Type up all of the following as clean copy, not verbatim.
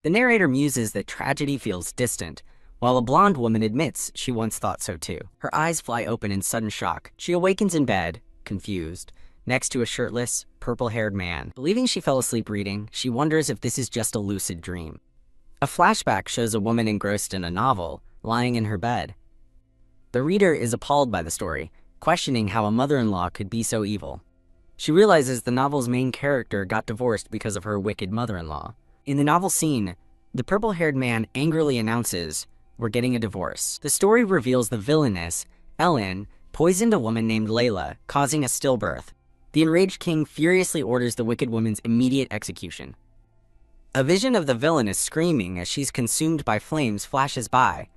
The narrator muses that tragedy feels distant, while a blonde woman admits she once thought so too. Her eyes fly open in sudden shock. She awakens in bed, confused, next to a shirtless, purple-haired man. Believing she fell asleep reading, she wonders if this is just a lucid dream. A flashback shows a woman engrossed in a novel, lying in her bed. The reader is appalled by the story, questioning how a mother-in-law could be so evil. She realizes the novel's main character got divorced because of her wicked mother-in-law. In the novel scene, the purple-haired man angrily announces, "We're getting a divorce." The story reveals the villainess, Ellen, poisoned a woman named Layla, causing a stillbirth. The enraged king furiously orders the wicked woman's immediate execution. A vision of the villainess screaming as she's consumed by flames flashes by.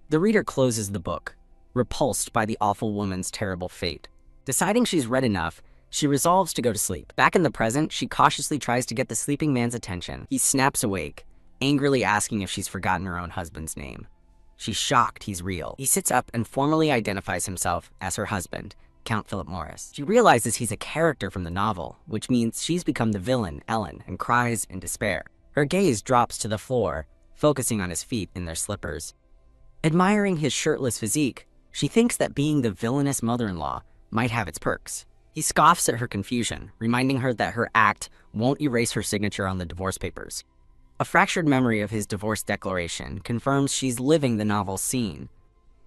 The reader closes the book, repulsed by the awful woman's terrible fate. Deciding she's read enough, she resolves to go to sleep. Back in the present, she cautiously tries to get the sleeping man's attention. He snaps awake, angrily asking if she's forgotten her own husband's name. She's shocked he's real. He sits up and formally identifies himself as her husband, Count Philip Morris. She realizes he's a character from the novel, which means she's become the villain, Ellen, and cries in despair. Her gaze drops to the floor, focusing on his feet in their slippers. Admiring his shirtless physique, she thinks that being the villainous mother-in-law might have its perks. He scoffs at her confusion, reminding her that her act won't erase her signature on the divorce papers. A fractured memory of his divorce declaration confirms she's living the novel's scene.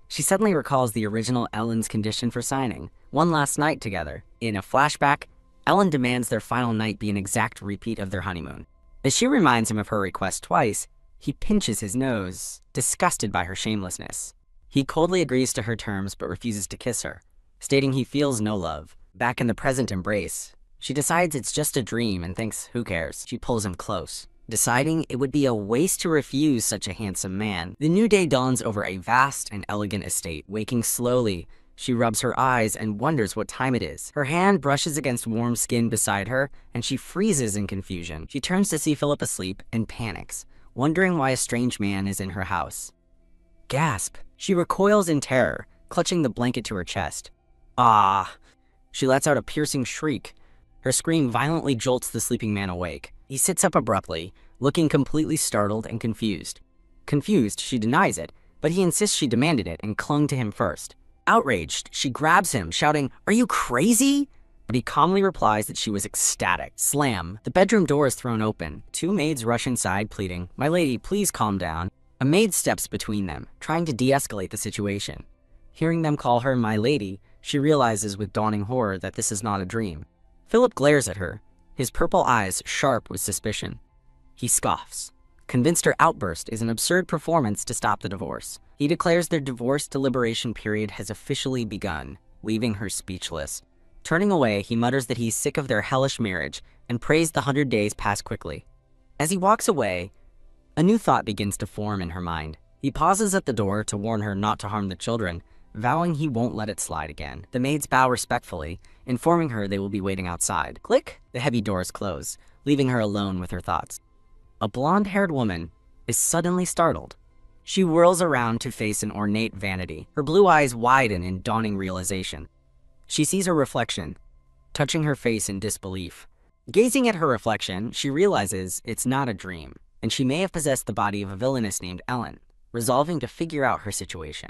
She suddenly recalls the original Ellen's condition for signing, one last night together. In a flashback, Ellen demands their final night be an exact repeat of their honeymoon. As she reminds him of her request twice, he pinches his nose, disgusted by her shamelessness. He coldly agrees to her terms but refuses to kiss her, stating he feels no love. Back in the present embrace, she decides it's just a dream and thinks, who cares? She pulls him close, deciding it would be a waste to refuse such a handsome man. The new day dawns over a vast and elegant estate. Waking slowly, she rubs her eyes and wonders what time it is. Her hand brushes against warm skin beside her, and she freezes in confusion. She turns to see Philip asleep and panics, wondering why a strange man is in her house. Gasp! She recoils in terror, clutching the blanket to her chest. Ah! She lets out a piercing shriek. Her scream violently jolts the sleeping man awake. He sits up abruptly, looking completely startled and confused. Confused, she denies it, but he insists she demanded it and clung to him first. Outraged, she grabs him, shouting, "Are you crazy?" But he calmly replies that she was ecstatic. Slam! The bedroom door is thrown open. Two maids rush inside, pleading, "My lady, please calm down." A maid steps between them, trying to de-escalate the situation. Hearing them call her "my lady," she realizes with dawning horror that this is not a dream. Philip glares at her, his purple eyes sharp with suspicion. He scoffs, convinced her outburst is an absurd performance to stop the divorce. He declares their divorce deliberation period has officially begun, leaving her speechless. Turning away, he mutters that he's sick of their hellish marriage and prays the 100 days pass quickly. As he walks away, a new thought begins to form in her mind. He pauses at the door to warn her not to harm the children, vowing he won't let it slide again. The maids bow respectfully, informing her they will be waiting outside. Click! The heavy doors close, leaving her alone with her thoughts. A blonde-haired woman is suddenly startled. She whirls around to face an ornate vanity. Her blue eyes widen in dawning realization. She sees her reflection, touching her face in disbelief. Gazing at her reflection, she realizes it's not a dream, and she may have possessed the body of a villainess named Ellen. Resolving to figure out her situation,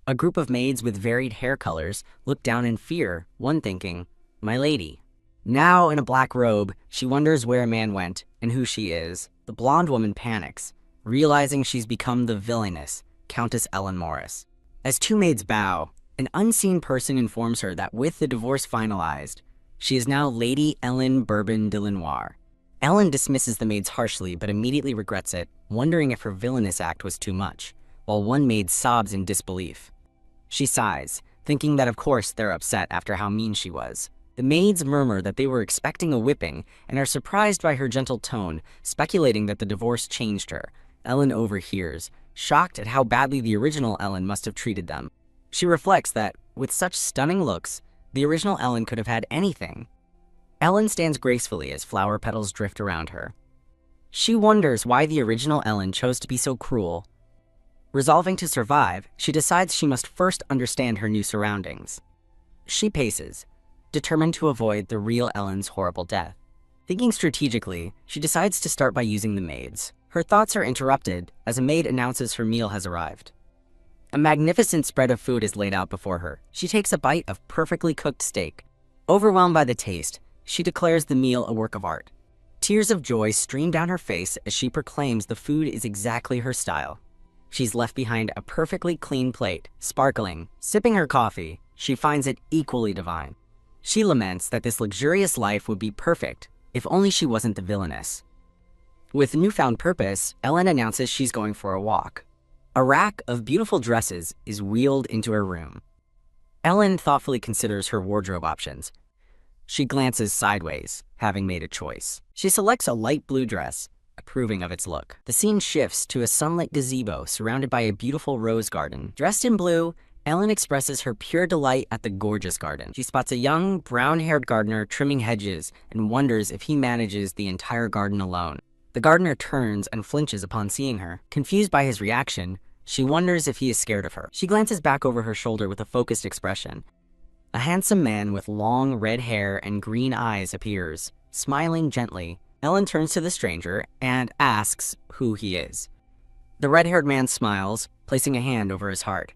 a group of maids with varied hair colors look down in fear, one thinking, "My lady." Now in a black robe, she wonders where a man went and who she is. The blonde woman panics, realizing she's become the villainess, Countess Ellen Morris. As two maids bow, an unseen person informs her that with the divorce finalized, she is now Lady Ellen Bourbon de Lenoir. Ellen dismisses the maids harshly but immediately regrets it, wondering if her villainous act was too much, while one maid sobs in disbelief. She sighs, thinking that of course they're upset after how mean she was. The maids murmur that they were expecting a whipping and are surprised by her gentle tone, speculating that the divorce changed her. Ellen overhears, shocked at how badly the original Ellen must have treated them. She reflects that, with such stunning looks, the original Ellen could have had anything. Ellen stands gracefully as flower petals drift around her. She wonders why the original Ellen chose to be so cruel. Resolving to survive, she decides she must first understand her new surroundings. She paces, determined to avoid the real Ellen's horrible death. Thinking strategically, she decides to start by using the maids. Her thoughts are interrupted as a maid announces her meal has arrived. A magnificent spread of food is laid out before her. She takes a bite of perfectly cooked steak. Overwhelmed by the taste, she declares the meal a work of art. Tears of joy stream down her face as she proclaims the food is exactly her style. She's left behind a perfectly clean plate, sparkling. Sipping her coffee, she finds it equally divine. She laments that this luxurious life would be perfect if only she wasn't the villainess. With newfound purpose, Ellen announces she's going for a walk. A rack of beautiful dresses is wheeled into her room. Ellen thoughtfully considers her wardrobe options. She glances sideways, having made a choice. She selects a light blue dress, approving of its look. The scene shifts to a sunlit gazebo surrounded by a beautiful rose garden. Dressed in blue, Ellen expresses her pure delight at the gorgeous garden. She spots a young, brown-haired gardener trimming hedges and wonders if he manages the entire garden alone. The gardener turns and flinches upon seeing her. Confused by his reaction, she wonders if he is scared of her. She glances back over her shoulder with a focused expression. A handsome man with long red hair and green eyes appears. Smiling gently, Ellen turns to the stranger and asks who he is. The red-haired man smiles, placing a hand over his heart.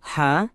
Huh?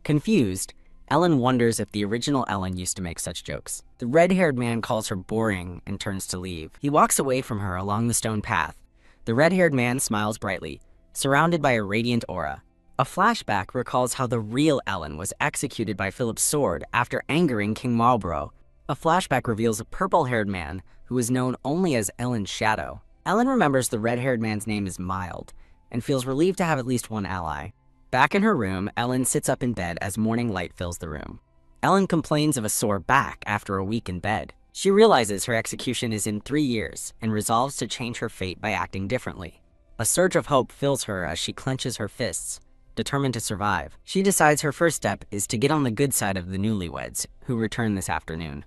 Confused, Ellen wonders if the original Ellen used to make such jokes. The red-haired man calls her boring and turns to leave. He walks away from her along the stone path. The red-haired man smiles brightly, surrounded by a radiant aura. A flashback recalls how the real Ellen was executed by Philip's sword after angering King Marlborough. A flashback reveals a purple-haired man who is known only as Ellen's shadow. Ellen remembers the red-haired man's name is Mild and feels relieved to have at least one ally. Back in her room, Ellen sits up in bed as morning light fills the room. Ellen complains of a sore back after a week in bed. She realizes her execution is in 3 years and resolves to change her fate by acting differently. A surge of hope fills her as she clenches her fists, determined to survive. She decides her first step is to get on the good side of the newlyweds, who return this afternoon.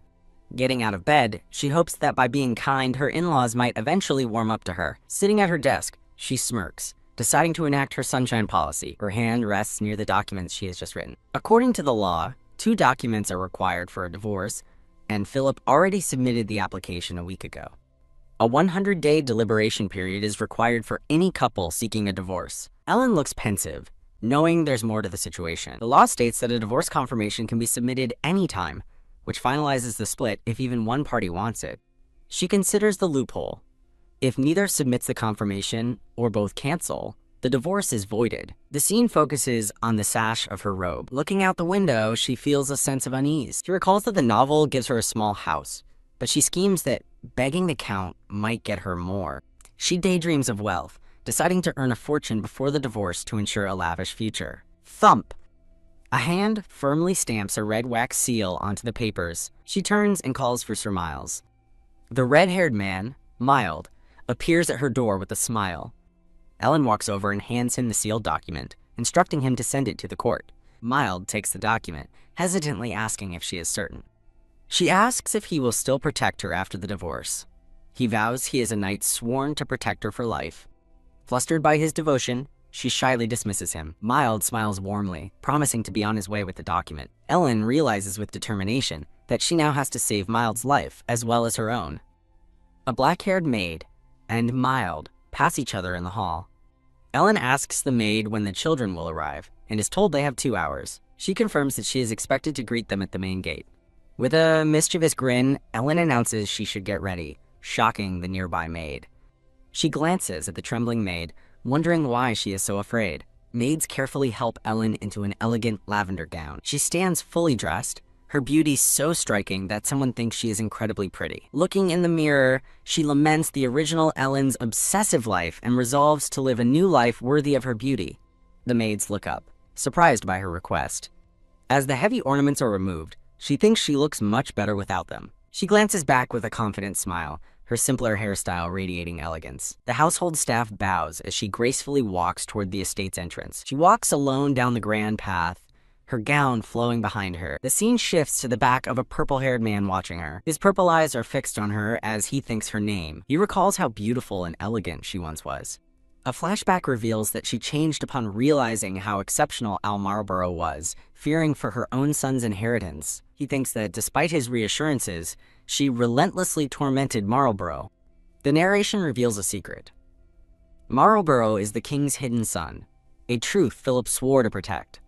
Getting out of bed, she hopes that by being kind, her in-laws might eventually warm up to her. Sitting at her desk, she smirks, deciding to enact her sunshine policy. Her hand rests near the documents she has just written. According to the law, 2 documents are required for a divorce, and Philip already submitted the application a week ago. A 100-day deliberation period is required for any couple seeking a divorce. Ellen looks pensive, knowing there's more to the situation. The law states that a divorce confirmation can be submitted anytime, which finalizes the split if even one party wants it. She considers the loophole. If neither submits the confirmation or both cancel, the divorce is voided. The scene focuses on the sash of her robe. Looking out the window, she feels a sense of unease. She recalls that the novel gives her a small house, but she schemes that begging the count might get her more. She daydreams of wealth, deciding to earn a fortune before the divorce to ensure a lavish future. Thump! A hand firmly stamps a red wax seal onto the papers. She turns and calls for Sir Miles. The red-haired man, Mild, appears at her door with a smile. Ellen walks over and hands him the sealed document, instructing him to send it to the court. Mild takes the document, hesitantly asking if she is certain. She asks if he will still protect her after the divorce. He vows he is a knight sworn to protect her for life. Flustered by his devotion, she shyly dismisses him. Mild smiles warmly, promising to be on his way with the document. Ellen realizes with determination that she now has to save Mild's life as well as her own. A black-haired maid and Mild pass each other in the hall. Ellen asks the maid when the children will arrive and is told they have 2 hours. She confirms that she is expected to greet them at the main gate. With a mischievous grin, Ellen announces she should get ready, shocking the nearby maid. She glances at the trembling maid, wondering why she is so afraid. Maids carefully help Ellen into an elegant lavender gown. She stands fully dressed, her beauty so striking that someone thinks she is incredibly pretty. Looking in the mirror, she laments the original Ellen's obsessive life and resolves to live a new life worthy of her beauty. The maids look up, surprised by her request. As the heavy ornaments are removed, she thinks she looks much better without them. She glances back with a confident smile, her simpler hairstyle radiating elegance. The household staff bows as she gracefully walks toward the estate's entrance. She walks alone down the grand path, her gown flowing behind her. The scene shifts to the back of a purple-haired man watching her. His purple eyes are fixed on her as he thinks her name. He recalls how beautiful and elegant she once was. A flashback reveals that she changed upon realizing how exceptional Al Marlborough was, fearing for her own son's inheritance. He thinks that despite his reassurances, she relentlessly tormented Marlborough. The narration reveals a secret. Marlborough is the king's hidden son, a truth Philip swore to protect.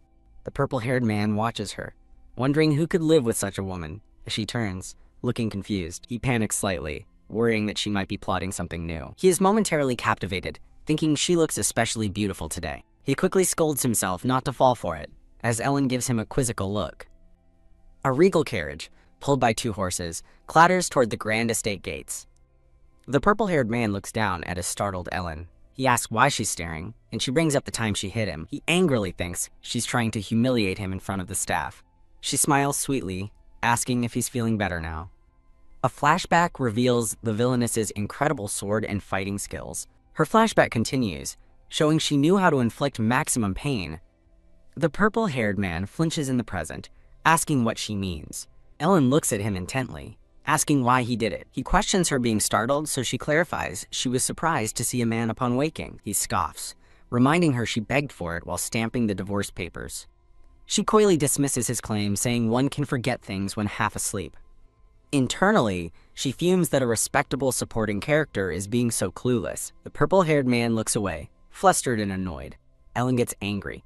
The purple-haired man watches her, wondering who could live with such a woman. As she turns, looking confused, he panics slightly, worrying that she might be plotting something new. He is momentarily captivated, thinking she looks especially beautiful today. He quickly scolds himself not to fall for it, as Ellen gives him a quizzical look. A regal carriage, pulled by 2 horses, clatters toward the grand estate gates. The purple-haired man looks down at a startled Ellen. He asks why she's staring, and she brings up the time she hit him. He angrily thinks she's trying to humiliate him in front of the staff. She smiles sweetly, asking if he's feeling better now. A flashback reveals the villainess's incredible sword and fighting skills. Her flashback continues, showing she knew how to inflict maximum pain. The purple-haired man flinches in the present, asking what she means. Ellen looks at him intently, asking why he did it. He questions her being startled, so she clarifies she was surprised to see a man upon waking. He scoffs, reminding her she begged for it while stamping the divorce papers. She coyly dismisses his claim, saying one can forget things when half asleep. Internally, she fumes that a respectable supporting character is being so clueless. The purple-haired man looks away, flustered and annoyed. Ellen gets angry,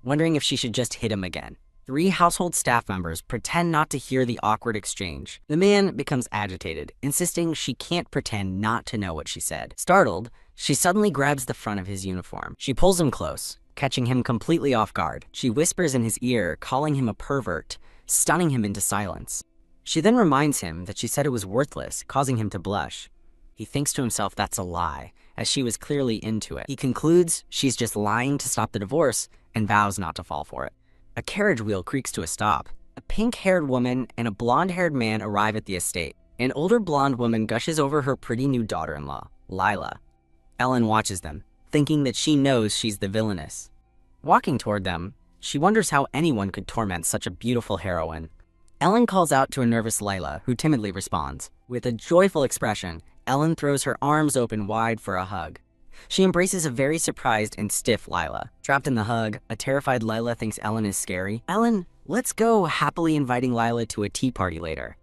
wondering if she should just hit him again. 3 household staff members pretend not to hear the awkward exchange. The man becomes agitated, insisting she can't pretend not to know what she said. Startled, she suddenly grabs the front of his uniform. She pulls him close, catching him completely off guard. She whispers in his ear, calling him a pervert, stunning him into silence. She then reminds him that she said it was worthless, causing him to blush. He thinks to himself that's a lie, as she was clearly into it. He concludes she's just lying to stop the divorce and vows not to fall for it. A carriage wheel creaks to a stop. A pink-haired woman and a blonde-haired man arrive at the estate. An older blonde woman gushes over her pretty new daughter-in-law, Lila. Ellen watches them, thinking that she knows she's the villainess. Walking toward them, she wonders how anyone could torment such a beautiful heroine. Ellen calls out to a nervous Lila, who timidly responds. With a joyful expression, Ellen throws her arms open wide for a hug. She embraces a very surprised and stiff Lila. Trapped in the hug, a terrified Lila thinks Ellen is scary. Ellen, let's go, happily inviting Lila to a tea party later.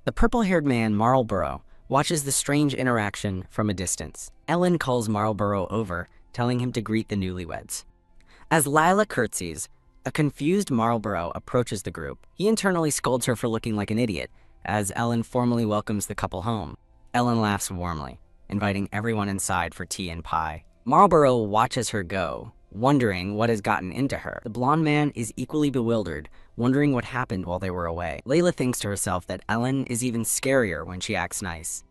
The purple-haired man, Marlborough, watches the strange interaction from a distance. Ellen calls Marlborough over, telling him to greet the newlyweds. As Lila curtsies, a confused Marlborough approaches the group. He internally scolds her for looking like an idiot, as Ellen formally welcomes the couple home. Ellen laughs warmly, inviting everyone inside for tea and pie. Marlborough watches her go, wondering what has gotten into her. The blonde man is equally bewildered, wondering what happened while they were away. Layla thinks to herself that Ellen is even scarier when she acts nice.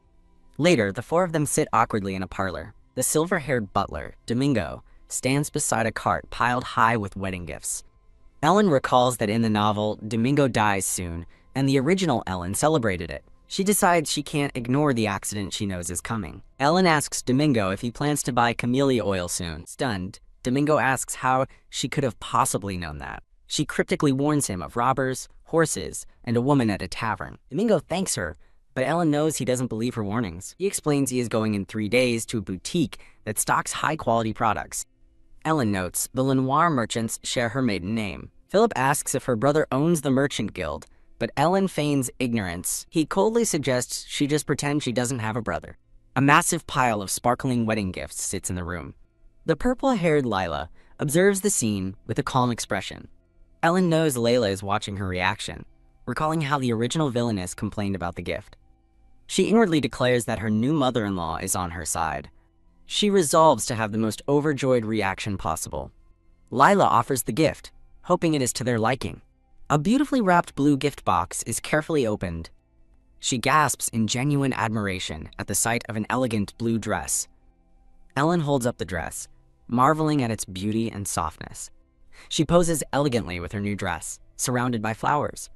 Later, the 4 of them sit awkwardly in a parlor. The silver-haired butler, Domingo, stands beside a cart piled high with wedding gifts. Ellen recalls that in the novel, Domingo dies soon, and the original Ellen celebrated it. She decides she can't ignore the accident she knows is coming. Ellen asks Domingo if he plans to buy camellia oil soon. Stunned, Domingo asks how she could have possibly known that. She cryptically warns him of robbers, horses, and a woman at a tavern. Domingo thanks her, but Ellen knows he doesn't believe her warnings. He explains he is going in 3 days to a boutique that stocks high-quality products. Ellen notes the Lenoir merchants share her maiden name. Philip asks if her brother owns the merchant guild, but Ellen feigns ignorance. He coldly suggests she just pretend she doesn't have a brother. A massive pile of sparkling wedding gifts sits in the room. The purple-haired Lila observes the scene with a calm expression. Ellen knows Layla is watching her reaction, recalling how the original villainess complained about the gift. She inwardly declares that her new mother-in-law is on her side. She resolves to have the most overjoyed reaction possible. Lila offers the gift, hoping it is to their liking. A beautifully wrapped blue gift box is carefully opened. She gasps in genuine admiration at the sight of an elegant blue dress. Ellen holds up the dress, marveling at its beauty and softness. She poses elegantly with her new dress, surrounded by flowers.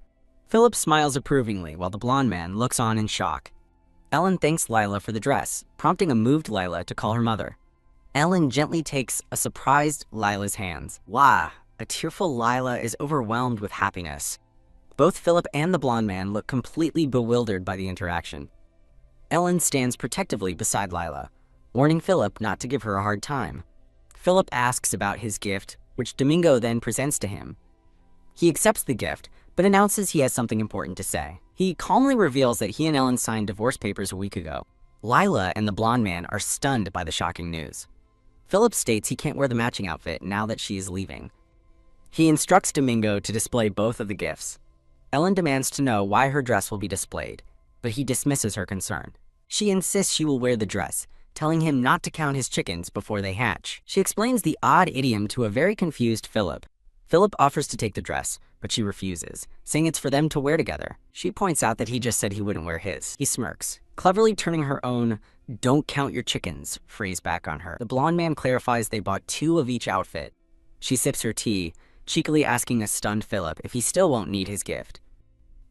Philip smiles approvingly while the blonde man looks on in shock. Ellen thanks Lila for the dress, prompting a moved Lila to call her mother. Ellen gently takes a surprised Lila's hands. Wow, a tearful Lila is overwhelmed with happiness. Both Philip and the blonde man look completely bewildered by the interaction. Ellen stands protectively beside Lila, warning Philip not to give her a hard time. Philip asks about his gift, which Domingo then presents to him. He accepts the gift, but announces he has something important to say. He calmly reveals that he and Ellen signed divorce papers a week ago. Lila and the blonde man are stunned by the shocking news. Philip states he can't wear the matching outfit now that she is leaving. He instructs Domingo to display both of the gifts. Ellen demands to know why her dress will be displayed, but he dismisses her concern. She insists she will wear the dress, telling him not to count his chickens before they hatch. She explains the odd idiom to a very confused Philip. Philip offers to take the dress, but she refuses, saying it's for them to wear together. She points out that he just said he wouldn't wear his. He smirks, cleverly turning her own "don't count your chickens" phrase back on her. The blonde man clarifies they bought 2 of each outfit. She sips her tea, cheekily asking a stunned Philip if he still won't need his gift.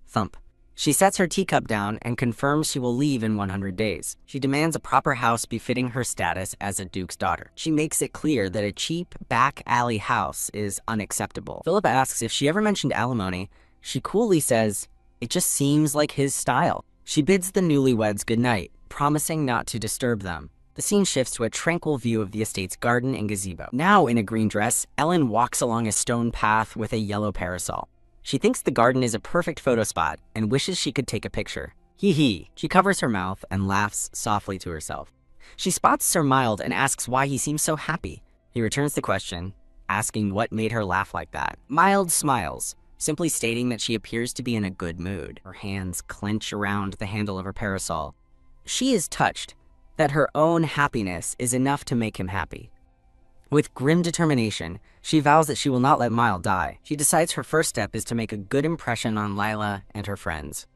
Thump. She sets her teacup down and confirms she will leave in 100 days. She demands a proper house befitting her status as a duke's daughter. She makes it clear that a cheap, back-alley house is unacceptable. Philip asks if she ever mentioned alimony. She coolly says, it just seems like his style. She bids the newlyweds goodnight, promising not to disturb them. The scene shifts to a tranquil view of the estate's garden and gazebo. Now in a green dress, Ellen walks along a stone path with a yellow parasol. She thinks the garden is a perfect photo spot and wishes she could take a picture. Hee hee. She covers her mouth and laughs softly to herself. She spots Sir Mild and asks why he seems so happy. He returns the question, asking what made her laugh like that. Mild smiles, simply stating that she appears to be in a good mood. Her hands clench around the handle of her parasol. She is touched that her own happiness is enough to make him happy. With grim determination, she vows that she will not let Mild die. She decides her first step is to make a good impression on Lila and her friends.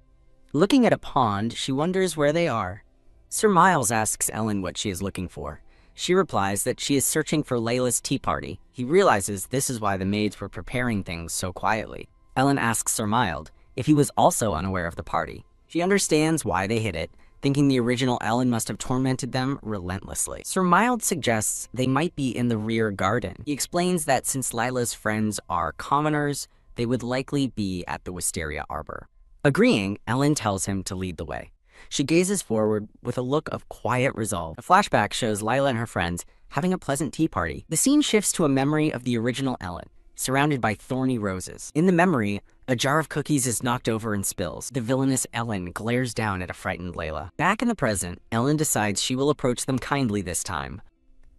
Looking at a pond, she wonders where they are. Sir Miles asks Ellen what she is looking for. She replies that she is searching for Layla's tea party. He realizes this is why the maids were preparing things so quietly. Ellen asks Sir Mild if he was also unaware of the party. She understands why they hid it, thinking the original Ellen must have tormented them relentlessly. Sir Mild suggests they might be in the rear garden. He explains that since Lila's friends are commoners, they would likely be at the wisteria arbor. Agreeing, Ellen tells him to lead the way. She gazes forward with a look of quiet resolve. A flashback shows Lila and her friends having a pleasant tea party. The scene shifts to a memory of the original Ellen, surrounded by thorny roses. In the memory, a jar of cookies is knocked over and spills. The villainous Ellen glares down at a frightened Layla. Back in the present, Ellen decides she will approach them kindly this time.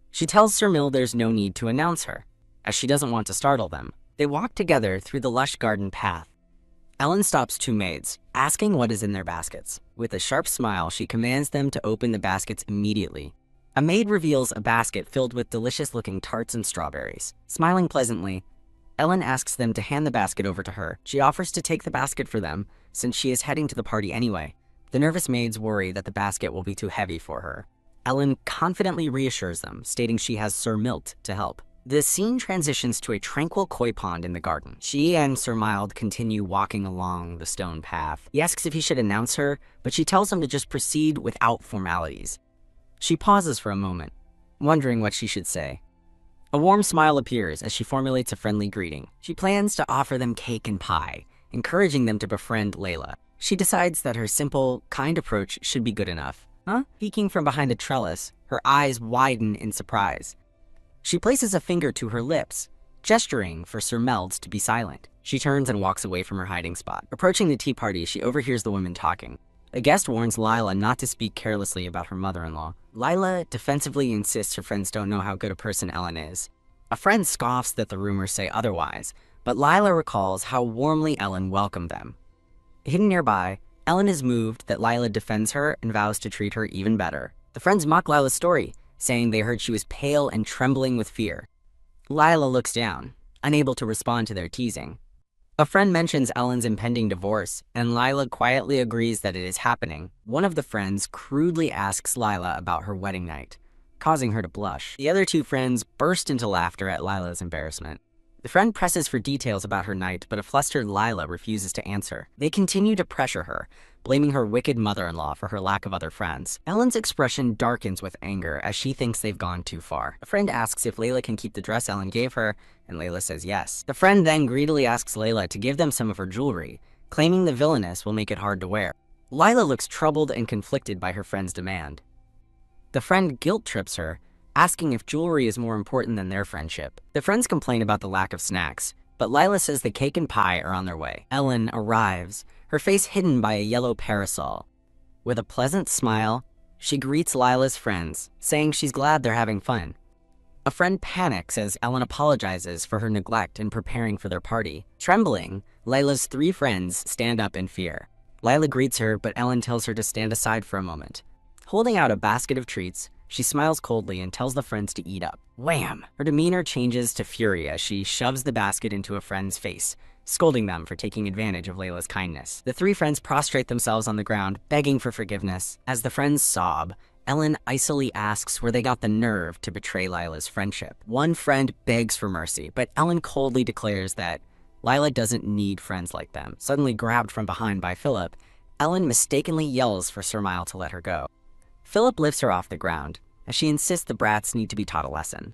She tells Sir Mild there's no need to announce her, as she doesn't want to startle them. They walk together through the lush garden path. Ellen stops 2 maids, asking what is in their baskets. With a sharp smile, she commands them to open the baskets immediately. A maid reveals a basket filled with delicious-looking tarts and strawberries. Smiling pleasantly, Ellen asks them to hand the basket over to her. She offers to take the basket for them, since she is heading to the party anyway. The nervous maids worry that the basket will be too heavy for her. Ellen confidently reassures them, stating she has Sir Milt to help. The scene transitions to a tranquil koi pond in the garden. She and Sir Mild continue walking along the stone path. He asks if he should announce her, but she tells him to just proceed without formalities. She pauses for a moment, wondering what she should say. A warm smile appears as she formulates a friendly greeting. She plans to offer them cake and pie, encouraging them to befriend Layla. She decides that her simple, kind approach should be good enough. Huh? Peeking from behind a trellis, her eyes widen in surprise. She places a finger to her lips, gesturing for Sir Mild to be silent. She turns and walks away from her hiding spot. Approaching the tea party, she overhears the women talking. A guest warns Lila not to speak carelessly about her mother-in-law. Lila defensively insists her friends don't know how good a person Ellen is. A friend scoffs that the rumors say otherwise, but Lila recalls how warmly Ellen welcomed them. Hidden nearby, Ellen is moved that Lila defends her and vows to treat her even better. The friends mock Lila's story, saying they heard she was pale and trembling with fear. Lila looks down, unable to respond to their teasing. A friend mentions Ellen's impending divorce, and Lila quietly agrees that it is happening. One of the friends crudely asks Lila about her wedding night, causing her to blush. The other 2 friends burst into laughter at Lila's embarrassment. The friend presses for details about her night, but a flustered Lila refuses to answer. They continue to pressure her, blaming her wicked mother-in-law for her lack of other friends. Ellen's expression darkens with anger as she thinks they've gone too far. A friend asks if Layla can keep the dress Ellen gave her, and Layla says yes. The friend then greedily asks Layla to give them some of her jewelry, claiming the villainess will make it hard to wear. Lila looks troubled and conflicted by her friend's demand. The friend guilt trips her, asking if jewelry is more important than their friendship. The friends complain about the lack of snacks, but Lila says the cake and pie are on their way. Ellen arrives, her face hidden by a yellow parasol. With a pleasant smile, she greets Lila's friends, saying she's glad they're having fun. A friend panics as Ellen apologizes for her neglect in preparing for their party. Trembling, Layla's 3 friends stand up in fear. Layla greets her, but Ellen tells her to stand aside for a moment. Holding out a basket of treats, she smiles coldly and tells the friends to eat up. Wham! Her demeanor changes to fury as she shoves the basket into a friend's face, scolding them for taking advantage of Layla's kindness. The 3 friends prostrate themselves on the ground, begging for forgiveness. As the friends sob, Ellen icily asks where they got the nerve to betray Lila's friendship. One friend begs for mercy, but Ellen coldly declares that Lila doesn't need friends like them. Suddenly grabbed from behind by Philip, Ellen mistakenly yells for Sir Mile to let her go. Philip lifts her off the ground, as she insists the brats need to be taught a lesson.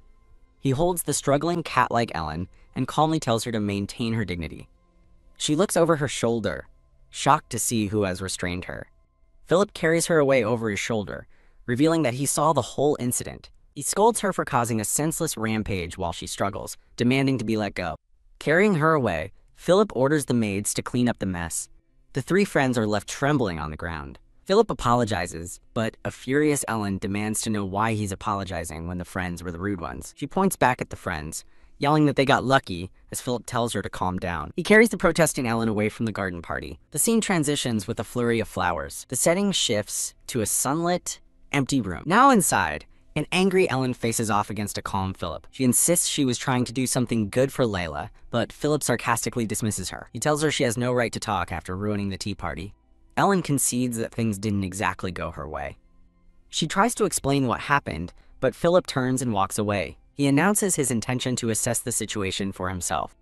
He holds the struggling cat-like Ellen and calmly tells her to maintain her dignity. She looks over her shoulder, shocked to see who has restrained her. Philip carries her away over his shoulder, revealing that he saw the whole incident. He scolds her for causing a senseless rampage while she struggles, demanding to be let go. Carrying her away, Philip orders the maids to clean up the mess. The 3 friends are left trembling on the ground. Philip apologizes, but a furious Ellen demands to know why he's apologizing when the friends were the rude ones. She points back at the friends, yelling that they got lucky as Philip tells her to calm down. He carries the protesting Ellen away from the garden party. The scene transitions with a flurry of flowers. The setting shifts to a sunlit, empty room. Now inside, an angry Ellen faces off against a calm Philip. She insists she was trying to do something good for Layla, but Philip sarcastically dismisses her. He tells her she has no right to talk after ruining the tea party. Ellen concedes that things didn't exactly go her way. She tries to explain what happened, but Philip turns and walks away. He announces his intention to assess the situation for himself.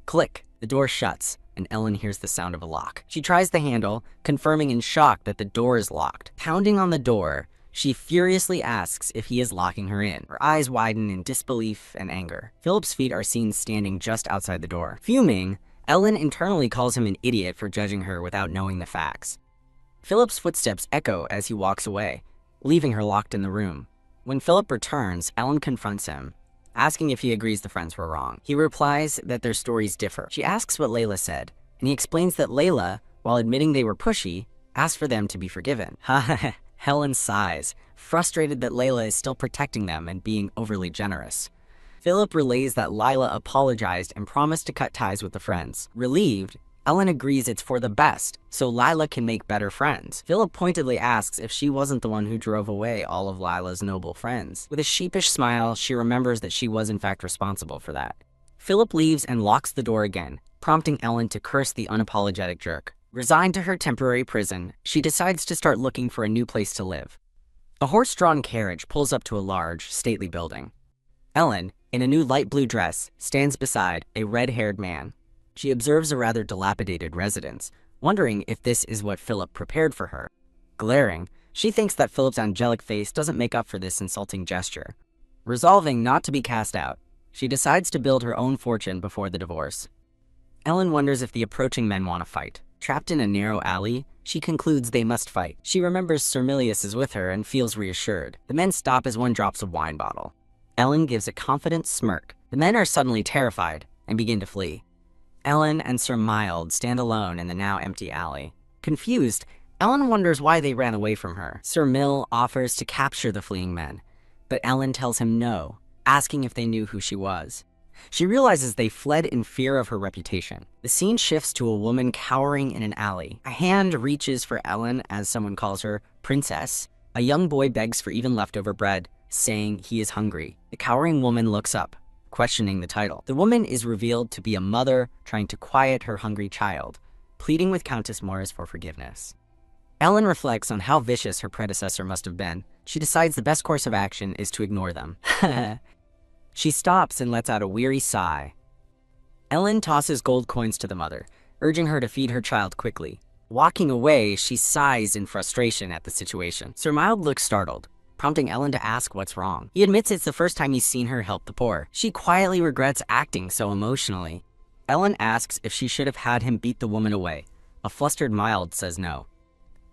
Click, the door shuts, and Ellen hears the sound of a lock. She tries the handle, confirming in shock that the door is locked. Pounding on the door, she furiously asks if he is locking her in. Her eyes widen in disbelief and anger. Philip's feet are seen standing just outside the door. Fuming, Ellen internally calls him an idiot for judging her without knowing the facts. Philip's footsteps echo as he walks away, leaving her locked in the room. When Philip returns, Ellen confronts him, asking if he agrees the friends were wrong. He replies that their stories differ. She asks what Layla said, and he explains that Layla, while admitting they were pushy, asked for them to be forgiven. Helen sighs, frustrated that Layla is still protecting them and being overly generous. Philip relays that Lila apologized and promised to cut ties with the friends. Relieved, Ellen agrees it's for the best, so Lila can make better friends. Philip pointedly asks if she wasn't the one who drove away all of Lila's noble friends. With a sheepish smile, she remembers that she was in fact responsible for that. Philip leaves and locks the door again, prompting Ellen to curse the unapologetic jerk. Resigned to her temporary prison, she decides to start looking for a new place to live. A horse-drawn carriage pulls up to a large, stately building. Ellen, in a new light blue dress, stands beside a red-haired man. She observes a rather dilapidated residence, wondering if this is what Philip prepared for her. Glaring, she thinks that Philip's angelic face doesn't make up for this insulting gesture. Resolving not to be cast out, she decides to build her own fortune before the divorce. Ellen wonders if the approaching men want to fight. Trapped in a narrow alley, she concludes they must fight. She remembers Sir Milius is with her and feels reassured. The men stop as one drops a wine bottle. Ellen gives a confident smirk. The men are suddenly terrified and begin to flee. Ellen and Sir Mild stand alone in the now empty alley. Confused, Ellen wonders why they ran away from her. Sir Mill offers to capture the fleeing men, but Ellen tells him no, asking if they knew who she was. She realizes they fled in fear of her reputation. The scene shifts to a woman cowering in an alley. A hand reaches for Ellen as someone calls her princess. A young boy begs for even leftover bread, saying he is hungry. The cowering woman looks up, questioning the title. The woman is revealed to be a mother trying to quiet her hungry child, pleading with Countess Morris for forgiveness. Ellen reflects on how vicious her predecessor must have been. She decides the best course of action is to ignore them. She stops and lets out a weary sigh. Ellen tosses gold coins to the mother, urging her to feed her child quickly. Walking away, she sighs in frustration at the situation. Sir Mild looks startled, prompting Ellen to ask what's wrong. He admits it's the first time he's seen her help the poor. She quietly regrets acting so emotionally. Ellen asks if she should have had him beat the woman away. A flustered Mild says no.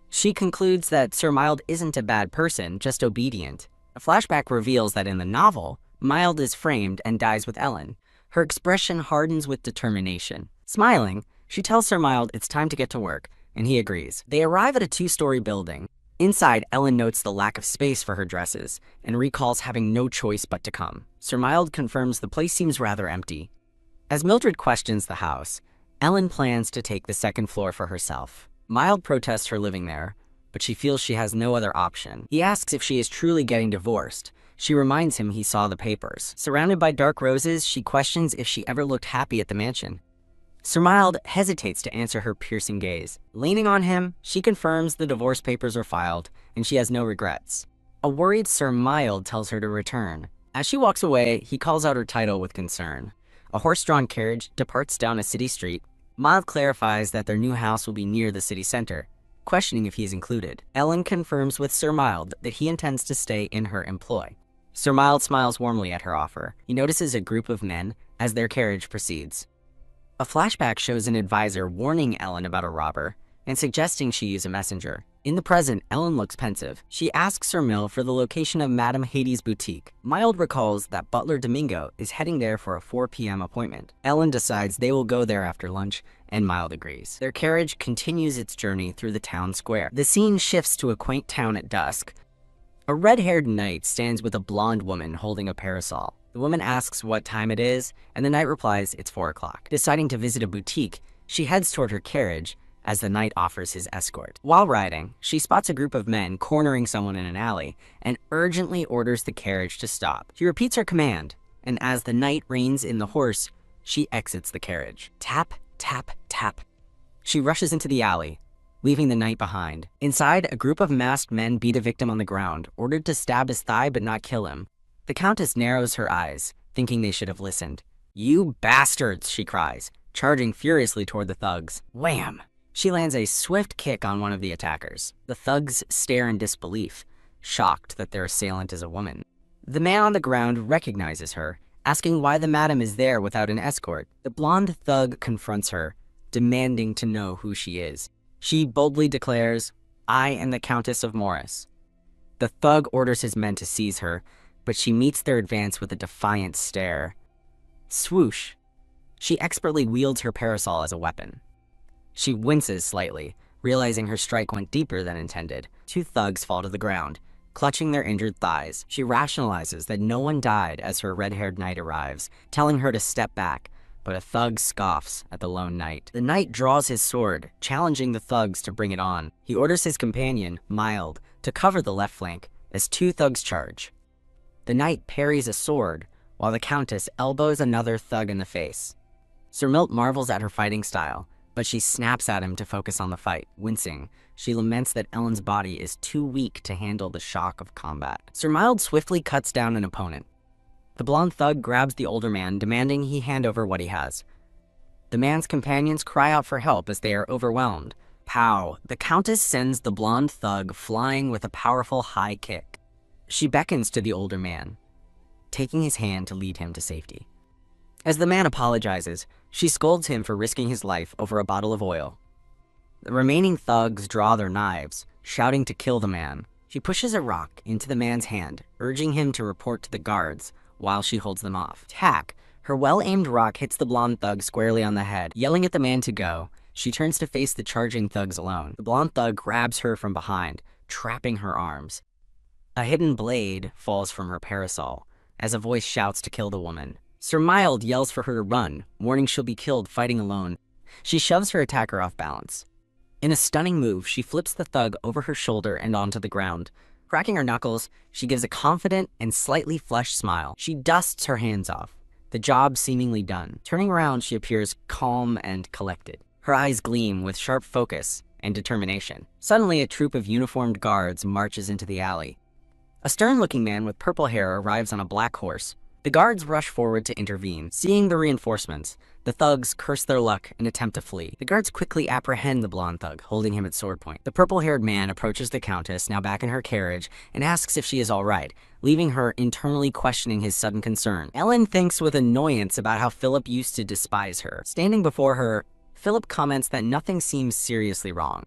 She concludes that Sir Mild isn't a bad person, just obedient. A flashback reveals that in the novel, Mild is framed and dies with Ellen. Her expression hardens with determination. Smiling, she tells Sir Mild it's time to get to work, and he agrees. They arrive at a 2-story building. Inside, Ellen notes the lack of space for her dresses and recalls having no choice but to come. Sir Mild confirms the place seems rather empty. As Mildred questions the house, Ellen plans to take the second floor for herself. Mild protests her living there, but she feels she has no other option. He asks if she is truly getting divorced. She reminds him he saw the papers. Surrounded by dark roses, she questions if she ever looked happy at the mansion. Sir Mild hesitates to answer her piercing gaze. Leaning on him, she confirms the divorce papers are filed, and she has no regrets. A worried Sir Mild tells her to return. As she walks away, he calls out her title with concern. A horse-drawn carriage departs down a city street. Mild clarifies that their new house will be near the city center, questioning if he is included. Ellen confirms with Sir Mild that he intends to stay in her employ. Sir Mild smiles warmly at her offer. He notices a group of men as their carriage proceeds. A flashback shows an advisor warning Ellen about a robber and suggesting she use a messenger. In the present, Ellen looks pensive. She asks Sir Mill for the location of Madame Hades' boutique. Mild recalls that butler Domingo is heading there for a 4 p.m. appointment. Ellen decides they will go there after lunch, and Mild agrees. Their carriage continues its journey through the town square. The scene shifts to a quaint town at dusk. A red-haired knight stands with a blonde woman holding a parasol. The woman asks what time it is, and the knight replies it's 4 o'clock. Deciding to visit a boutique, she heads toward her carriage as the knight offers his escort. While riding, she spots a group of men cornering someone in an alley and urgently orders the carriage to stop. She repeats her command, and as the knight reins in the horse, she exits the carriage. Tap, tap, tap. She rushes into the alley, leaving the knight behind. Inside, a group of masked men beat a victim on the ground, ordered to stab his thigh but not kill him. The Countess narrows her eyes, thinking they should have listened. "You bastards!" she cries, charging furiously toward the thugs. Wham! She lands a swift kick on one of the attackers. The thugs stare in disbelief, shocked that their assailant is a woman. The man on the ground recognizes her, asking why the madam is there without an escort. The blonde thug confronts her, demanding to know who she is. She boldly declares, "I am the Countess of Morris." The thug orders his men to seize her, but she meets their advance with a defiant stare. Swoosh! She expertly wields her parasol as a weapon. She winces slightly, realizing her strike went deeper than intended. 2 thugs fall to the ground, clutching their injured thighs. She rationalizes that no one died as her red-haired knight arrives, telling her to step back, but a thug scoffs at the lone knight. The knight draws his sword, challenging the thugs to bring it on. He orders his companion, Mild, to cover the left flank as 2 thugs charge. The knight parries a sword, while the Countess elbows another thug in the face. Sir Milt marvels at her fighting style, but she snaps at him to focus on the fight. Wincing, she laments that Ellen's body is too weak to handle the shock of combat. Sir Mild swiftly cuts down an opponent. The blonde thug grabs the older man, demanding he hand over what he has. The man's companions cry out for help as they are overwhelmed. Pow! The Countess sends the blonde thug flying with a powerful high kick. She beckons to the older man, taking his hand to lead him to safety. As the man apologizes, she scolds him for risking his life over a bottle of oil. The remaining thugs draw their knives, shouting to kill the man. She pushes a rock into the man's hand, urging him to report to the guards while she holds them off. Tack! Her well-aimed rock hits the blonde thug squarely on the head. Yelling at the man to go, she turns to face the charging thugs alone. The blonde thug grabs her from behind, trapping her arms. A hidden blade falls from her parasol, as a voice shouts to kill the woman. Sir Mild yells for her to run, warning she'll be killed fighting alone. She shoves her attacker off balance. In a stunning move, she flips the thug over her shoulder and onto the ground. Cracking her knuckles, she gives a confident and slightly flushed smile. She dusts her hands off, the job seemingly done. Turning around, she appears calm and collected. Her eyes gleam with sharp focus and determination. Suddenly, a troop of uniformed guards marches into the alley. A stern-looking man with purple hair arrives on a black horse. The guards rush forward to intervene. Seeing the reinforcements, the thugs curse their luck and attempt to flee. The guards quickly apprehend the blonde thug, holding him at sword point. The purple-haired man approaches the Countess, now back in her carriage, and asks if she is all right, leaving her internally questioning his sudden concern. Ellen thinks with annoyance about how Philip used to despise her. Standing before her, Philip comments that nothing seems seriously wrong.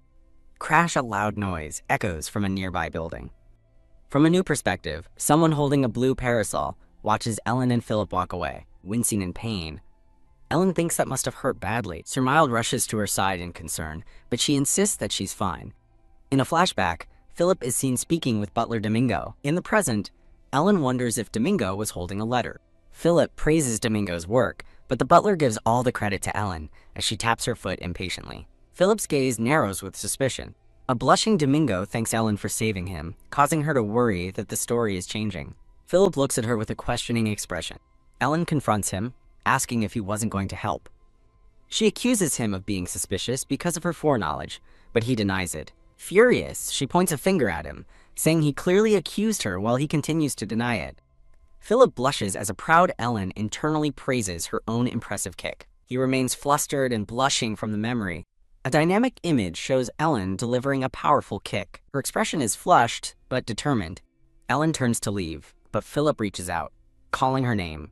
Crash! A loud noise echoes from a nearby building. From a new perspective, someone holding a blue parasol watches Ellen and Philip walk away, wincing in pain. Ellen thinks that must have hurt badly. Sir Mild rushes to her side in concern, but she insists that she's fine. In a flashback, Philip is seen speaking with butler Domingo. In the present, Ellen wonders if Domingo was holding a letter. Philip praises Domingo's work, but the butler gives all the credit to Ellen as she taps her foot impatiently. Philip's gaze narrows with suspicion. A blushing Domingo thanks Ellen for saving him, causing her to worry that the story is changing. Philip looks at her with a questioning expression. Ellen confronts him, asking if he wasn't going to help. She accuses him of being suspicious because of her foreknowledge, but he denies it. Furious, she points a finger at him, saying he clearly accused her while he continues to deny it. Philip blushes as a proud Ellen internally praises her own impressive kick. He remains flustered and blushing from the memory. A dynamic image shows Ellen delivering a powerful kick. Her expression is flushed, but determined. Ellen turns to leave, but Philip reaches out, calling her name.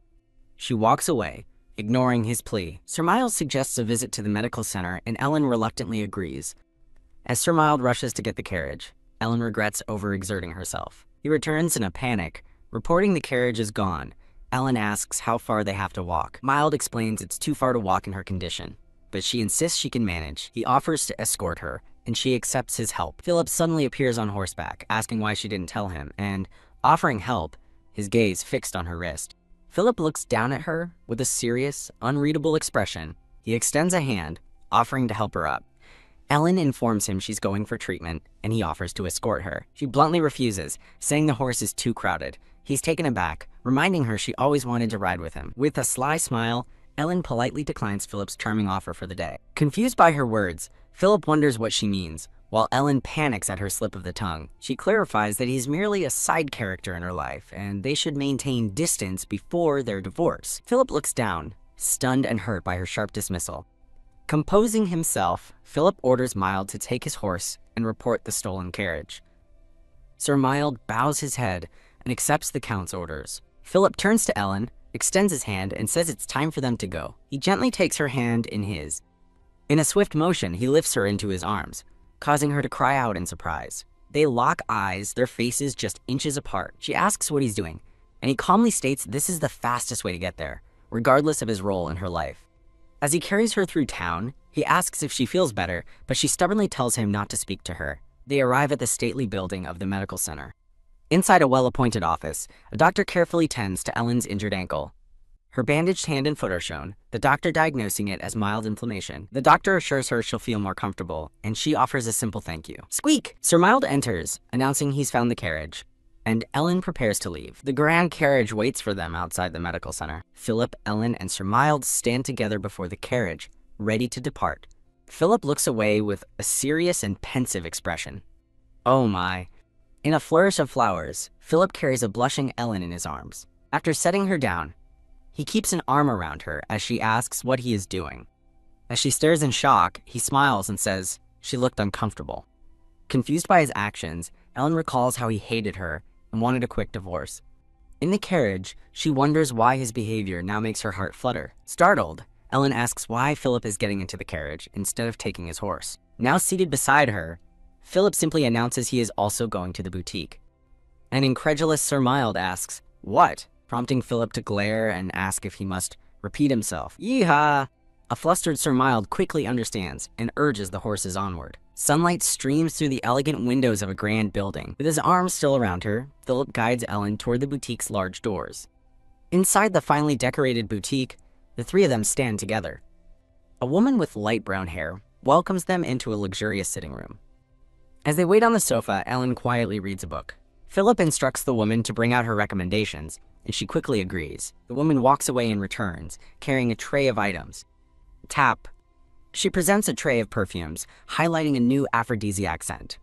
She walks away, ignoring his plea. Sir Miles suggests a visit to the medical center, and Ellen reluctantly agrees. As Sir Miles rushes to get the carriage, Ellen regrets overexerting herself. He returns in a panic, reporting the carriage is gone. Ellen asks how far they have to walk. Mild explains it's too far to walk in her condition, but she insists she can manage. He offers to escort her, and she accepts his help. Philip suddenly appears on horseback, asking why she didn't tell him, and, offering help, his gaze fixed on her wrist. Philip looks down at her with a serious, unreadable expression. He extends a hand, offering to help her up. Ellen informs him she's going for treatment, and he offers to escort her. She bluntly refuses, saying the horse is too crowded. He's taken aback, reminding her she always wanted to ride with him. With a sly smile, Ellen politely declines Philip's charming offer for the day. Confused by her words, Philip wonders what she means, while Ellen panics at her slip of the tongue. She clarifies that he's merely a side character in her life, and they should maintain distance before their divorce. Philip looks down, stunned and hurt by her sharp dismissal. Composing himself, Philip orders Mild to take his horse and report the stolen carriage. Sir Mild bows his head and accepts the Count's orders. Philip turns to Ellen, extends his hand, and says it's time for them to go. He gently takes her hand in his. In a swift motion, he lifts her into his arms, causing her to cry out in surprise. They lock eyes, their faces just inches apart. She asks what he's doing, and he calmly states this is the fastest way to get there, regardless of his role in her life. As he carries her through town, he asks if she feels better, but she stubbornly tells him not to speak to her. They arrive at the stately building of the medical center. Inside a well-appointed office, a doctor carefully tends to Ellen's injured ankle. Her bandaged hand and foot are shown, the doctor diagnosing it as mild inflammation. The doctor assures her she'll feel more comfortable, and she offers a simple thank you. Squeak! Sir Mild enters, announcing he's found the carriage, and Ellen prepares to leave. The grand carriage waits for them outside the medical center. Philip, Ellen, and Sir Mild stand together before the carriage, ready to depart. Philip looks away with a serious and pensive expression. Oh my. In a flourish of flowers, Philip carries a blushing Ellen in his arms. After setting her down, he keeps an arm around her as she asks what he is doing. As she stares in shock, he smiles and says she looked uncomfortable. Confused by his actions, Ellen recalls how he hated her and wanted a quick divorce. In the carriage, she wonders why his behavior now makes her heart flutter. Startled, Ellen asks why Philip is getting into the carriage instead of taking his horse. Now seated beside her, Philip simply announces he is also going to the boutique. An incredulous Sir Mild asks, "What?" prompting Philip to glare and ask if he must repeat himself. Yeehaw! A flustered Sir Mild quickly understands and urges the horses onward. Sunlight streams through the elegant windows of a grand building. With his arms still around her, Philip guides Ellen toward the boutique's large doors. Inside the finely decorated boutique, the three of them stand together. A woman with light brown hair welcomes them into a luxurious sitting room. As they wait on the sofa, Ellen quietly reads a book. Philip instructs the woman to bring out her recommendations, and she quickly agrees. The woman walks away and returns, carrying a tray of items. Tap. She presents a tray of perfumes, highlighting a new aphrodisiac scent.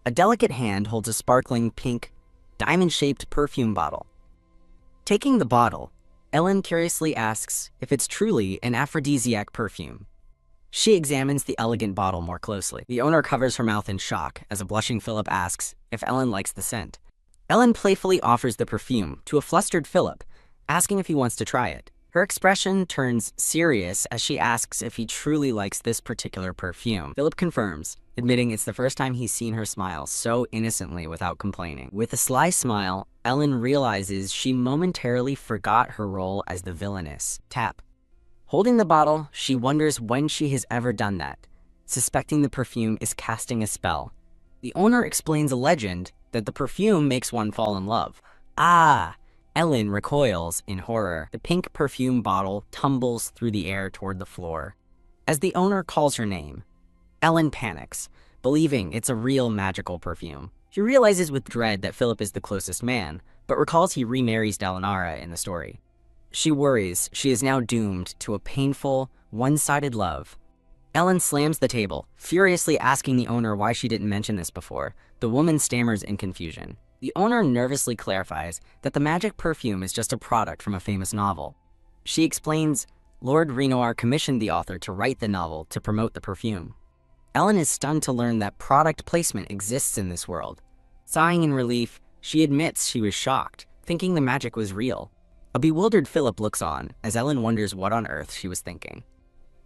A delicate hand holds a sparkling pink, diamond-shaped perfume bottle. Taking the bottle, Ellen curiously asks if it's truly an aphrodisiac perfume. She examines the elegant bottle more closely. The owner covers her mouth in shock as a blushing Philip asks if Ellen likes the scent. Ellen playfully offers the perfume to a flustered Philip, asking if he wants to try it. Her expression turns serious as she asks if he truly likes this particular perfume. Philip confirms, admitting it's the first time he's seen her smile so innocently without complaining. With a sly smile, Ellen realizes she momentarily forgot her role as the villainess. Tap. Holding the bottle, she wonders when she has ever done that, suspecting the perfume is casting a spell. The owner explains a legend that the perfume makes one fall in love. Ah! Ellen recoils in horror. The pink perfume bottle tumbles through the air toward the floor. As the owner calls her name, Ellen panics, believing it's a real magical perfume. She realizes with dread that Philip is the closest man, but recalls he remarries Dalinara in the story. She worries she is now doomed to a painful, one-sided love. Ellen slams the table, furiously asking the owner why she didn't mention this before. The woman stammers in confusion. The owner nervously clarifies that the magic perfume is just a product from a famous novel. She explains Lord Renoir commissioned the author to write the novel to promote the perfume. Ellen is stunned to learn that product placement exists in this world. Sighing in relief, she admits she was shocked, thinking the magic was real. A bewildered Philip looks on as Ellen wonders what on earth she was thinking.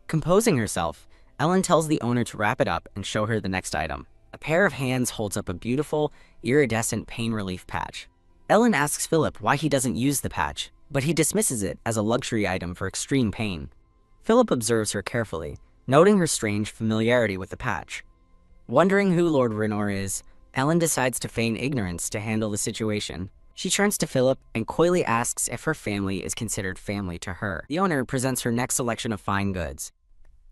Composing herself, Ellen tells the owner to wrap it up and show her the next item. A pair of hands holds up a beautiful, iridescent pain relief patch. Ellen asks Philip why he doesn't use the patch, but he dismisses it as a luxury item for extreme pain. Philip observes her carefully, noting her strange familiarity with the patch. Wondering who Lord Renoir is, Ellen decides to feign ignorance to handle the situation. She turns to Philip and coyly asks if her family is considered family to her. The owner presents her next selection of fine goods.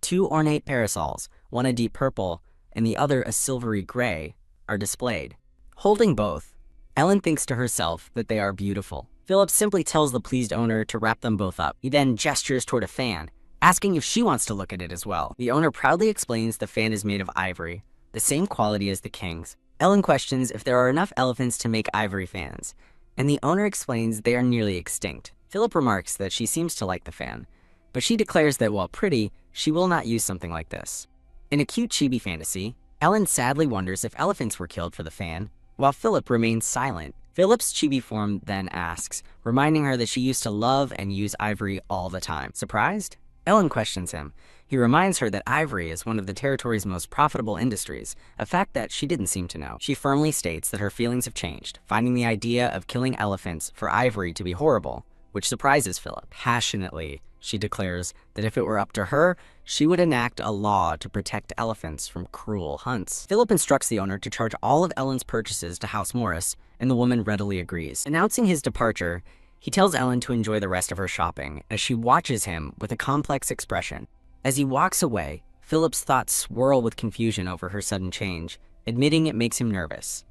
2 ornate parasols, one a deep purple and the other a silvery gray, are displayed. Holding both, Ellen thinks to herself that they are beautiful. Philip simply tells the pleased owner to wrap them both up. He then gestures toward a fan, asking if she wants to look at it as well. The owner proudly explains the fan is made of ivory, the same quality as the king's. Ellen questions if there are enough elephants to make ivory fans, and the owner explains they are nearly extinct. Philip remarks that she seems to like the fan, but she declares that while pretty, she will not use something like this. In a cute chibi fantasy, Ellen sadly wonders if elephants were killed for the fan, while Philip remains silent. Philip's chibi form then asks, reminding her that she used to love and use ivory all the time. Surprised? Ellen questions him. He reminds her that ivory is one of the territory's most profitable industries, a fact that she didn't seem to know. She firmly states that her feelings have changed, finding the idea of killing elephants for ivory to be horrible, which surprises Philip. Passionately, she declares that if it were up to her, she would enact a law to protect elephants from cruel hunts. Philip instructs the owner to charge all of Ellen's purchases to House Morris, and the woman readily agrees. Announcing his departure, he tells Ellen to enjoy the rest of her shopping as she watches him with a complex expression. As he walks away, Philip's thoughts swirl with confusion over her sudden change, admitting it makes him nervous.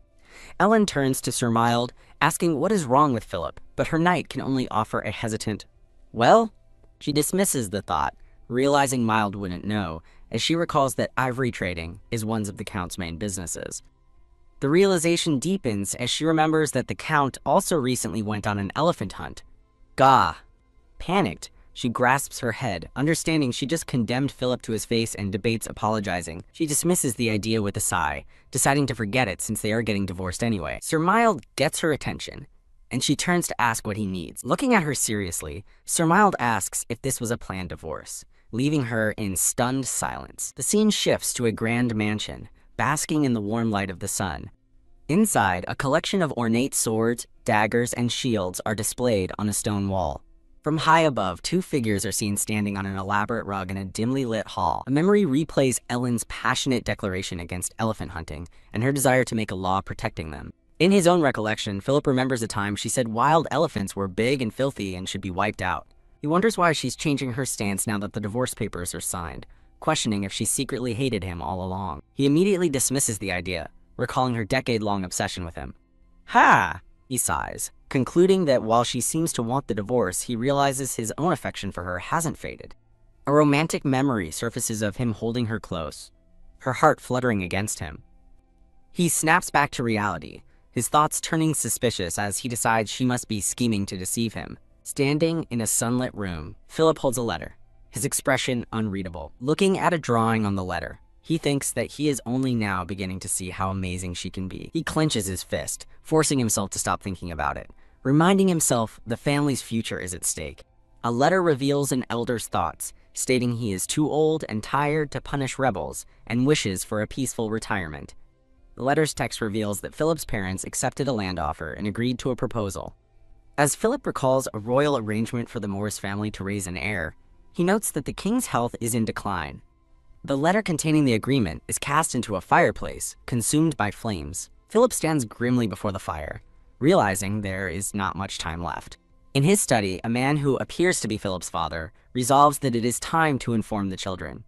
Ellen turns to Sir Mild, asking what is wrong with Philip, but her knight can only offer a hesitant, well? She dismisses the thought, realizing Mild wouldn't know, as she recalls that ivory trading is one of the Count's main businesses. The realization deepens as she remembers that the Count also recently went on an elephant hunt. Gah! Panicked, she grasps her head, understanding she just condemned Philip to his face and debates apologizing. She dismisses the idea with a sigh, deciding to forget it since they are getting divorced anyway. Sir Mild gets her attention, and she turns to ask what he needs. Looking at her seriously, Sir Mild asks if this was a planned divorce, leaving her in stunned silence. The scene shifts to a grand mansion, basking in the warm light of the sun. Inside, a collection of ornate swords, daggers, and shields are displayed on a stone wall. From high above, 2 figures are seen standing on an elaborate rug in a dimly lit hall. A memory replays Ellen's passionate declaration against elephant hunting and her desire to make a law protecting them. In his own recollection, Philip remembers a time she said wild elephants were big and filthy and should be wiped out. He wonders why she's changing her stance now that the divorce papers are signed, questioning if she secretly hated him all along. He immediately dismisses the idea, recalling her decade-long obsession with him. Ha! He sighs, concluding that while she seems to want the divorce, he realizes his own affection for her hasn't faded. A romantic memory surfaces of him holding her close, her heart fluttering against him. He snaps back to reality, his thoughts turning suspicious as he decides she must be scheming to deceive him. Standing in a sunlit room, Philip holds a letter, his expression unreadable. Looking at a drawing on the letter, he thinks that he is only now beginning to see how amazing she can be. He clenches his fist, forcing himself to stop thinking about it, reminding himself the family's future is at stake. A letter reveals an elder's thoughts, stating he is too old and tired to punish rebels and wishes for a peaceful retirement. The letter's text reveals that Philip's parents accepted a land offer and agreed to a proposal. As Philip recalls a royal arrangement for the Morris family to raise an heir, he notes that the king's health is in decline. The letter containing the agreement is cast into a fireplace, consumed by flames. Philip stands grimly before the fire, realizing there is not much time left. In his study, a man who appears to be Philip's father resolves that it is time to inform the children.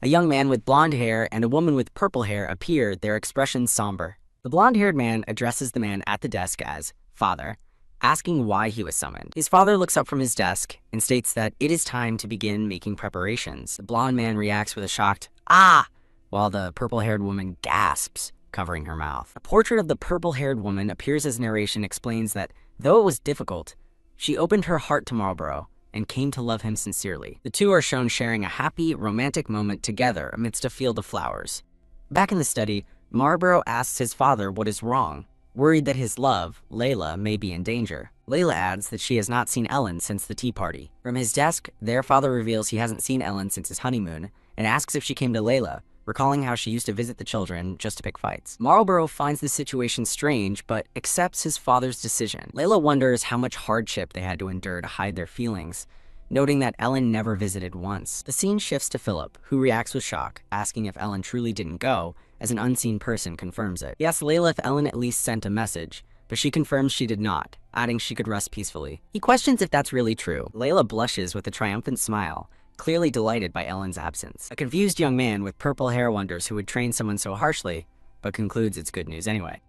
A young man with blonde hair and a woman with purple hair appear, their expressions somber. The blonde-haired man addresses the man at the desk as "Father," asking why he was summoned. His father looks up from his desk and states that it is time to begin making preparations. The blonde man reacts with a shocked "Ah!" while the purple-haired woman gasps, covering her mouth. A portrait of the purple-haired woman appears as narration explains that, though it was difficult, she opened her heart to Marlborough and came to love him sincerely. The two are shown sharing a happy, romantic moment together amidst a field of flowers. Back in the study, Marlborough asks his father what is wrong, worried that his love, Layla, may be in danger. Layla adds that she has not seen Ellen since the tea party. From his desk, their father reveals he hasn't seen Ellen since his honeymoon and asks if she came to Layla, recalling how she used to visit the children just to pick fights. Marlborough finds the situation strange, but accepts his father's decision. Layla wonders how much hardship they had to endure to hide their feelings, noting that Ellen never visited once. The scene shifts to Philip, who reacts with shock, asking if Ellen truly didn't go, as an unseen person confirms it. He asks Layla if Ellen at least sent a message, but she confirms she did not, adding she could rest peacefully. He questions if that's really true. Layla blushes with a triumphant smile, clearly delighted by Ellen's absence. A confused young man with purple hair wonders who would train someone so harshly, but concludes it's good news anyway.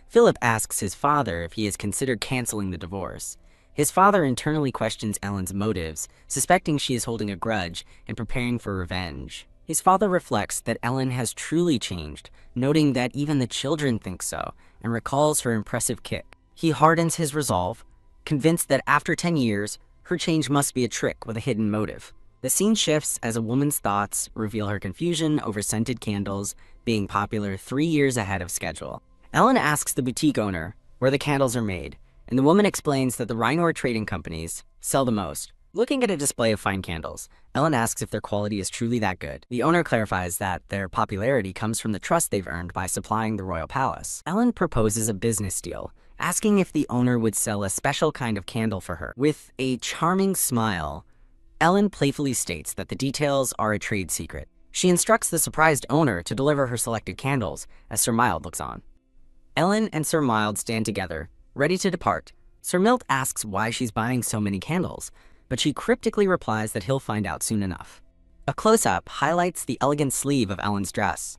Philip asks his father if he has considered canceling the divorce. His father internally questions Ellen's motives, suspecting she is holding a grudge and preparing for revenge. His father reflects that Ellen has truly changed, noting that even the children think so, and recalls her impressive kick. He hardens his resolve, convinced that after 10 years, her change must be a trick with a hidden motive. The scene shifts as a woman's thoughts reveal her confusion over scented candles being popular 3 years ahead of schedule. Ellen asks the boutique owner where the candles are made, and the woman explains that the Rhinor trading companies sell the most. Looking at a display of fine candles, Ellen asks if their quality is truly that good. The owner clarifies that their popularity comes from the trust they've earned by supplying the royal palace. Ellen proposes a business deal, asking if the owner would sell a special kind of candle for her. With a charming smile, Ellen playfully states that the details are a trade secret. She instructs the surprised owner to deliver her selected candles, as Sir Mild looks on. Ellen and Sir Mild stand together, ready to depart. Sir Mild asks why she's buying so many candles, but she cryptically replies that he'll find out soon enough. A close-up highlights the elegant sleeve of Ellen's dress.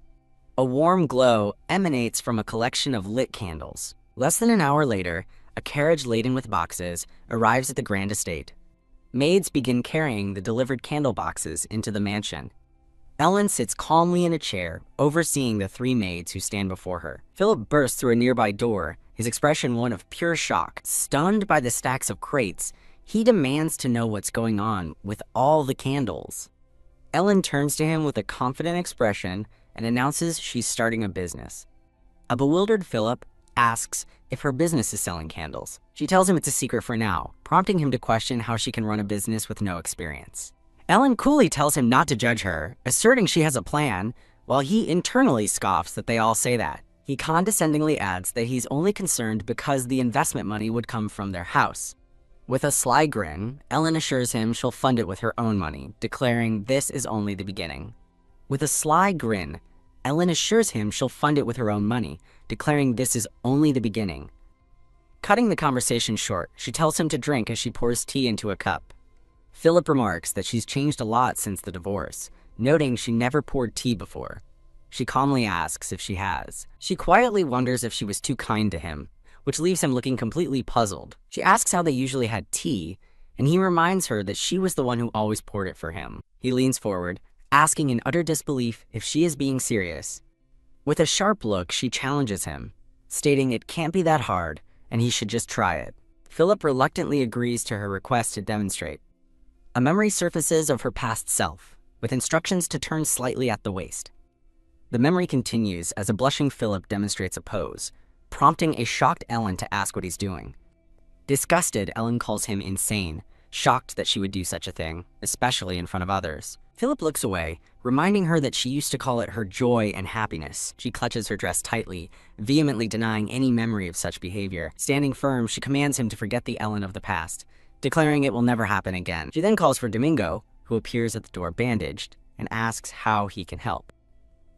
A warm glow emanates from a collection of lit candles. Less than an hour later, a carriage laden with boxes arrives at the grand estate. Maids begin carrying the delivered candle boxes into the mansion. Ellen sits calmly in a chair, overseeing the 3 maids who stand before her. Philip bursts through a nearby door, his expression one of pure shock. Stunned by the stacks of crates, he demands to know what's going on with all the candles. Ellen turns to him with a confident expression and announces she's starting a business. A bewildered Philip asks if her business is selling candles. She tells him it's a secret for now, prompting him to question how she can run a business with no experience. Ellen coolly tells him not to judge her, asserting she has a plan, while he internally scoffs that they all say that. He condescendingly adds that he's only concerned because the investment money would come from their house. With a sly grin, Ellen assures him she'll fund it with her own money, declaring this is only the beginning. With a sly grin, Ellen assures him she'll fund it with her own money, declaring this is only the beginning. Cutting the conversation short, she tells him to drink as she pours tea into a cup. Philip remarks that she's changed a lot since the divorce, noting she never poured tea before. She calmly asks if she has. She quietly wonders if she was too kind to him, which leaves him looking completely puzzled. She asks how they usually had tea, and he reminds her that she was the one who always poured it for him. He leans forward, asking in utter disbelief if she is being serious. With a sharp look, she challenges him, stating it can't be that hard, and he should just try it. Philip reluctantly agrees to her request to demonstrate. A memory surfaces of her past self, with instructions to turn slightly at the waist. The memory continues as a blushing Philip demonstrates a pose, prompting a shocked Ellen to ask what he's doing. Disgusted, Ellen calls him insane, shocked that she would do such a thing, especially in front of others. Philip looks away, reminding her that she used to call it her joy and happiness. She clutches her dress tightly, vehemently denying any memory of such behavior. Standing firm, she commands him to forget the Ellen of the past, declaring it will never happen again. She then calls for Domingo, who appears at the door bandaged, and asks how he can help.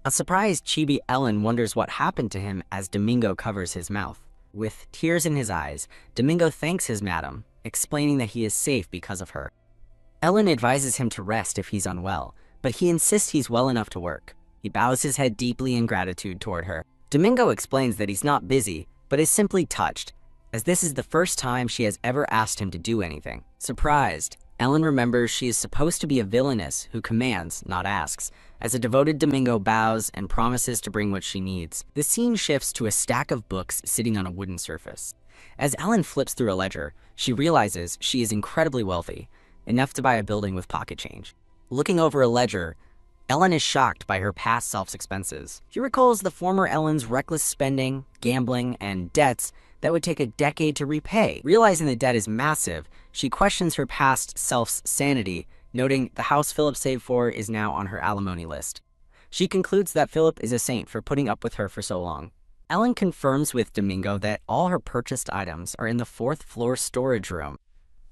A surprised chibi Ellen wonders what happened to him as Domingo covers his mouth. With tears in his eyes, Domingo thanks his madam, explaining that he is safe because of her. Ellen advises him to rest if he's unwell, but he insists he's well enough to work. He bows his head deeply in gratitude toward her. Domingo explains that he's not busy, but is simply touched, as this is the first time she has ever asked him to do anything. Surprised, Ellen remembers she is supposed to be a villainess who commands, not asks, as a devoted Domingo bows and promises to bring what she needs. The scene shifts to a stack of books sitting on a wooden surface. As Ellen flips through a ledger, she realizes she is incredibly wealthy, enough to buy a building with pocket change. Looking over a ledger, Ellen is shocked by her past self's expenses. She recalls the former Ellen's reckless spending, gambling, and debts that would take a decade to repay. Realizing the debt is massive, she questions her past self's sanity, noting the house Philip saved for is now on her alimony list. She concludes that Philip is a saint for putting up with her for so long. Ellen confirms with Domingo that all her purchased items are in the 4th floor storage room.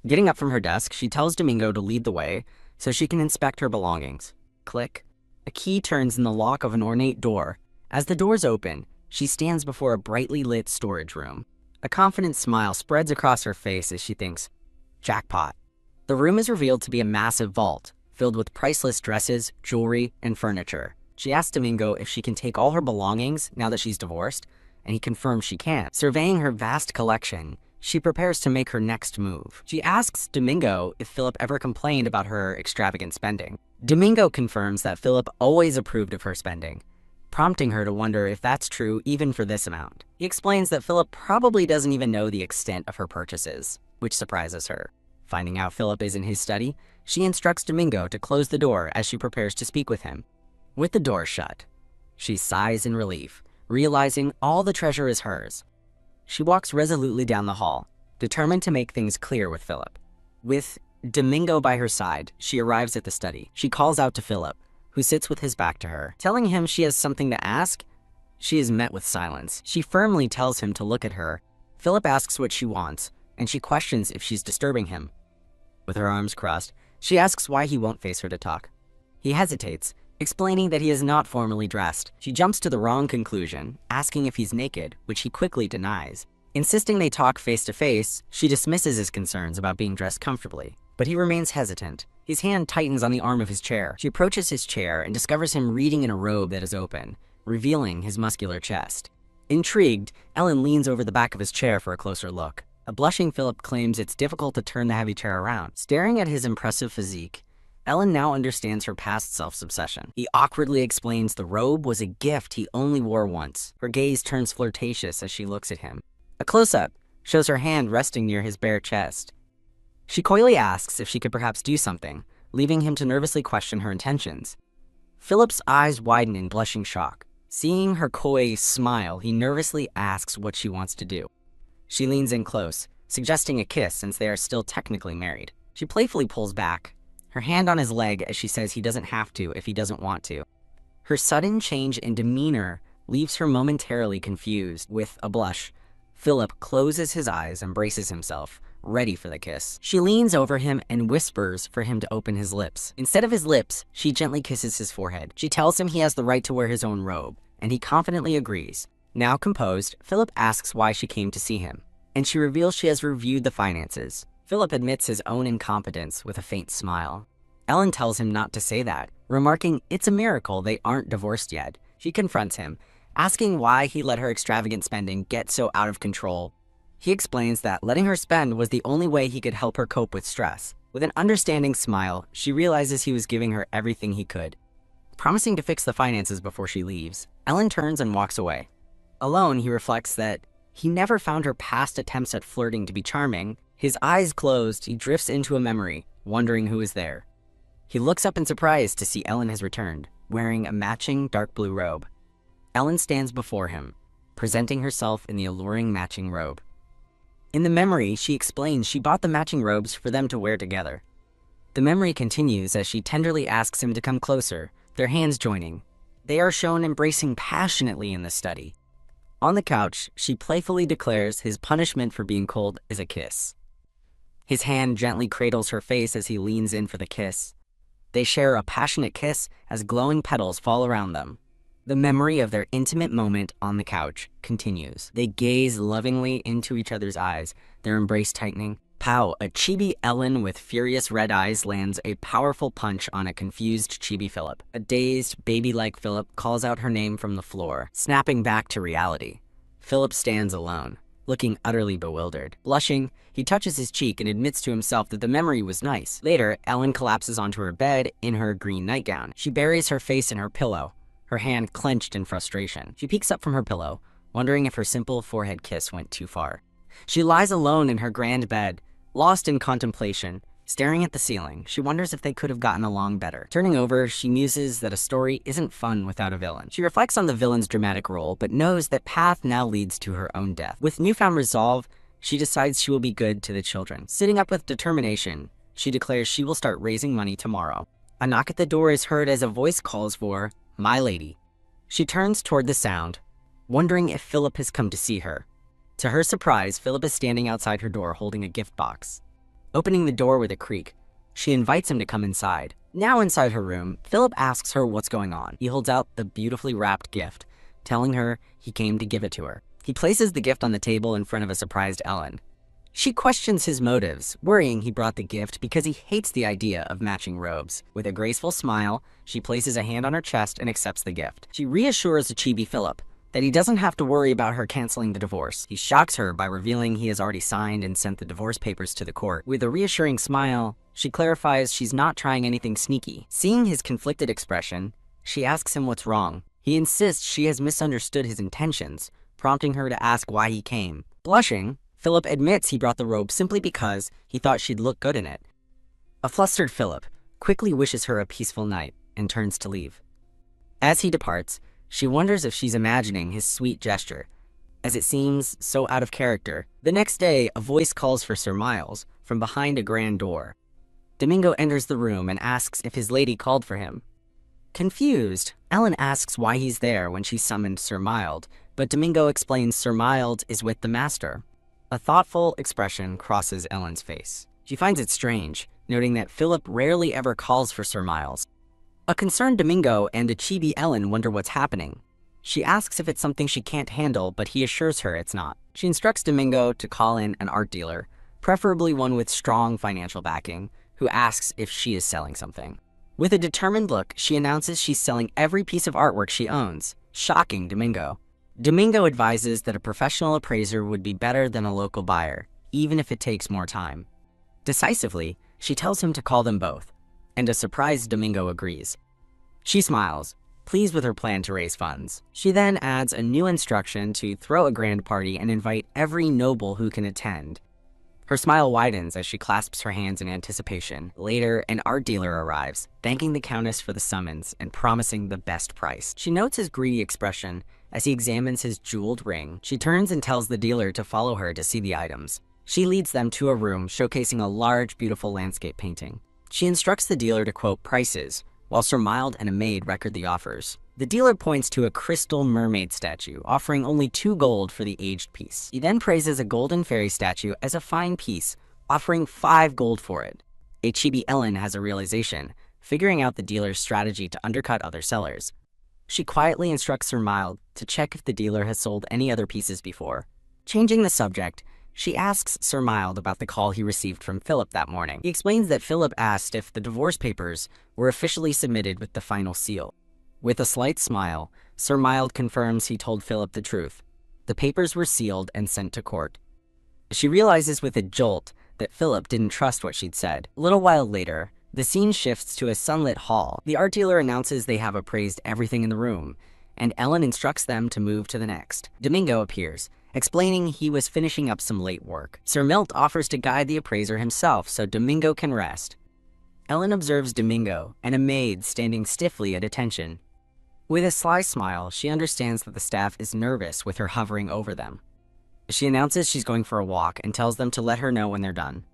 Getting up from her desk, she tells Domingo to lead the way so she can inspect her belongings. Click. A key turns in the lock of an ornate door. As the doors open, she stands before a brightly lit storage room. A confident smile spreads across her face as she thinks, jackpot. The room is revealed to be a massive vault, filled with priceless dresses, jewelry, and furniture. She asks Domingo if she can take all her belongings now that she's divorced, and he confirms she can. Surveying her vast collection, she prepares to make her next move. She asks Domingo if Philip ever complained about her extravagant spending. Domingo confirms that Philip always approved of her spending, prompting her to wonder if that's true even for this amount. He explains that Philip probably doesn't even know the extent of her purchases, which surprises her. Finding out Philip is in his study, she instructs Domingo to close the door as she prepares to speak with him. With the door shut, she sighs in relief, realizing all the treasure is hers. She walks resolutely down the hall, determined to make things clear with Philip. With Domingo by her side, she arrives at the study. She calls out to Philip, who sits with his back to her. Telling him she has something to ask, she is met with silence. She firmly tells him to look at her. Philip asks what she wants, and she questions if she's disturbing him. With her arms crossed, she asks why he won't face her to talk. He hesitates, explaining that he is not formally dressed. She jumps to the wrong conclusion, asking if he's naked, which he quickly denies. Insisting they talk face to face, she dismisses his concerns about being dressed comfortably, but he remains hesitant. His hand tightens on the arm of his chair. She approaches his chair and discovers him reading in a robe that is open, revealing his muscular chest. Intrigued, Ellen leans over the back of his chair for a closer look. A blushing Philip claims it's difficult to turn the heavy chair around. Staring at his impressive physique, Ellen now understands her past self's obsession. He awkwardly explains the robe was a gift he only wore once. Her gaze turns flirtatious as she looks at him. A close-up shows her hand resting near his bare chest. She coyly asks if she could perhaps do something, leaving him to nervously question her intentions. Philip's eyes widen in blushing shock. Seeing her coy smile, he nervously asks what she wants to do. She leans in close, suggesting a kiss since they are still technically married. She playfully pulls back, her hand on his leg as she says he doesn't have to if he doesn't want to. Her sudden change in demeanor leaves her momentarily confused. With a blush, Philip closes his eyes and braces himself, ready for the kiss. She leans over him and whispers for him to open his lips. Instead of his lips, she gently kisses his forehead. She tells him he has the right to wear his own robe, and he confidently agrees. Now composed, Philip asks why she came to see him, and she reveals she has reviewed the finances. Philip admits his own incompetence with a faint smile. Ellen tells him not to say that, remarking it's a miracle they aren't divorced yet. She confronts him, asking why he let her extravagant spending get so out of control. He explains that letting her spend was the only way he could help her cope with stress. With an understanding smile, she realizes he was giving her everything he could. Promising to fix the finances before she leaves, Ellen turns and walks away. Alone, he reflects that he never found her past attempts at flirting to be charming. His eyes closed, he drifts into a memory, wondering who is there. He looks up in surprise to see Ellen has returned, wearing a matching dark blue robe. Ellen stands before him, presenting herself in the alluring matching robe. In the memory, she explains she bought the matching robes for them to wear together. The memory continues as she tenderly asks him to come closer, their hands joining. They are shown embracing passionately in the study. On the couch, she playfully declares his punishment for being cold is a kiss. His hand gently cradles her face as he leans in for the kiss. They share a passionate kiss as glowing petals fall around them. The memory of their intimate moment on the couch continues. They gaze lovingly into each other's eyes, their embrace tightening. Pow! A chibi Ellen with furious red eyes lands a powerful punch on a confused chibi Philip. A dazed, baby-like Philip calls out her name from the floor, snapping back to reality. Philip stands alone, looking utterly bewildered. Blushing, he touches his cheek and admits to himself that the memory was nice. Later, Ellen collapses onto her bed in her green nightgown. She buries her face in her pillow, her hand clenched in frustration. She peeks up from her pillow, wondering if her simple forehead kiss went too far. She lies alone in her grand bed, lost in contemplation. Staring at the ceiling, she wonders if they could have gotten along better. Turning over, she muses that a story isn't fun without a villain. She reflects on the villain's dramatic role, but knows that path now leads to her own death. With newfound resolve, she decides she will be good to the children. Sitting up with determination, she declares she will start raising money tomorrow. A knock at the door is heard as a voice calls for, "My lady." She turns toward the sound, wondering if Philip has come to see her. To her surprise, Philip is standing outside her door holding a gift box. Opening the door with a creak, she invites him to come inside. Now inside her room, Philip asks her what's going on. He holds out the beautifully wrapped gift, telling her he came to give it to her. He places the gift on the table in front of a surprised Ellen. She questions his motives, worrying he brought the gift because he hates the idea of matching robes. With a graceful smile, she places a hand on her chest and accepts the gift. She reassures the chibi Philip that he doesn't have to worry about her canceling the divorce. He shocks her by revealing he has already signed and sent the divorce papers to the court. With a reassuring smile, she clarifies she's not trying anything sneaky. Seeing his conflicted expression, she asks him what's wrong. He insists she has misunderstood his intentions, prompting her to ask why he came. Blushing, Philip admits he brought the robe simply because he thought she'd look good in it. A flustered Philip quickly wishes her a peaceful night and turns to leave. As he departs, she wonders if she's imagining his sweet gesture, as it seems so out of character. The next day, a voice calls for Sir Miles from behind a grand door. Domingo enters the room and asks if his lady called for him. Confused, Ellen asks why he's there when she summoned Sir Mild, but Domingo explains Sir Mild is with the master. A thoughtful expression crosses Ellen's face. She finds it strange, noting that Philip rarely ever calls for Sir Miles. A concerned Domingo and a chibi Ellen wonder what's happening. She asks if it's something she can't handle, but he assures her it's not. She instructs Domingo to call in an art dealer, preferably one with strong financial backing, who asks if she is selling something. With a determined look, she announces she's selling every piece of artwork she owns, shocking Domingo. Domingo advises that a professional appraiser would be better than a local buyer, even if it takes more time. Decisively, she tells him to call them both, and a surprised Domingo agrees. She smiles, pleased with her plan to raise funds. She then adds a new instruction to throw a grand party and invite every noble who can attend. Her smile widens as she clasps her hands in anticipation. Later, an art dealer arrives, thanking the Countess for the summons and promising the best price. She notes his greedy expression as he examines his jeweled ring. She turns and tells the dealer to follow her to see the items. She leads them to a room showcasing a large, beautiful landscape painting. She instructs the dealer to quote prices, while Sir Mild and a maid record the offers. The dealer points to a crystal mermaid statue, offering only 2 gold for the aged piece. He then praises a golden fairy statue as a fine piece, offering 5 gold for it. A chibi Ellen has a realization, figuring out the dealer's strategy to undercut other sellers. She quietly instructs Sir Mild to check if the dealer has sold any other pieces before. Changing the subject, she asks Sir Mild about the call he received from Philip that morning. He explains that Philip asked if the divorce papers were officially submitted with the final seal. With a slight smile, Sir Mild confirms he told Philip the truth. The papers were sealed and sent to court. She realizes with a jolt that Philip didn't trust what she'd said. A little while later, the scene shifts to a sunlit hall. The art dealer announces they have appraised everything in the room, and Ellen instructs them to move to the next. Domingo appears, explaining he was finishing up some late work. Sir Milt offers to guide the appraiser himself so Domingo can rest. Ellen observes Domingo and a maid standing stiffly at attention. With a sly smile, she understands that the staff is nervous with her hovering over them. She announces she's going for a walk and tells them to let her know when they're done.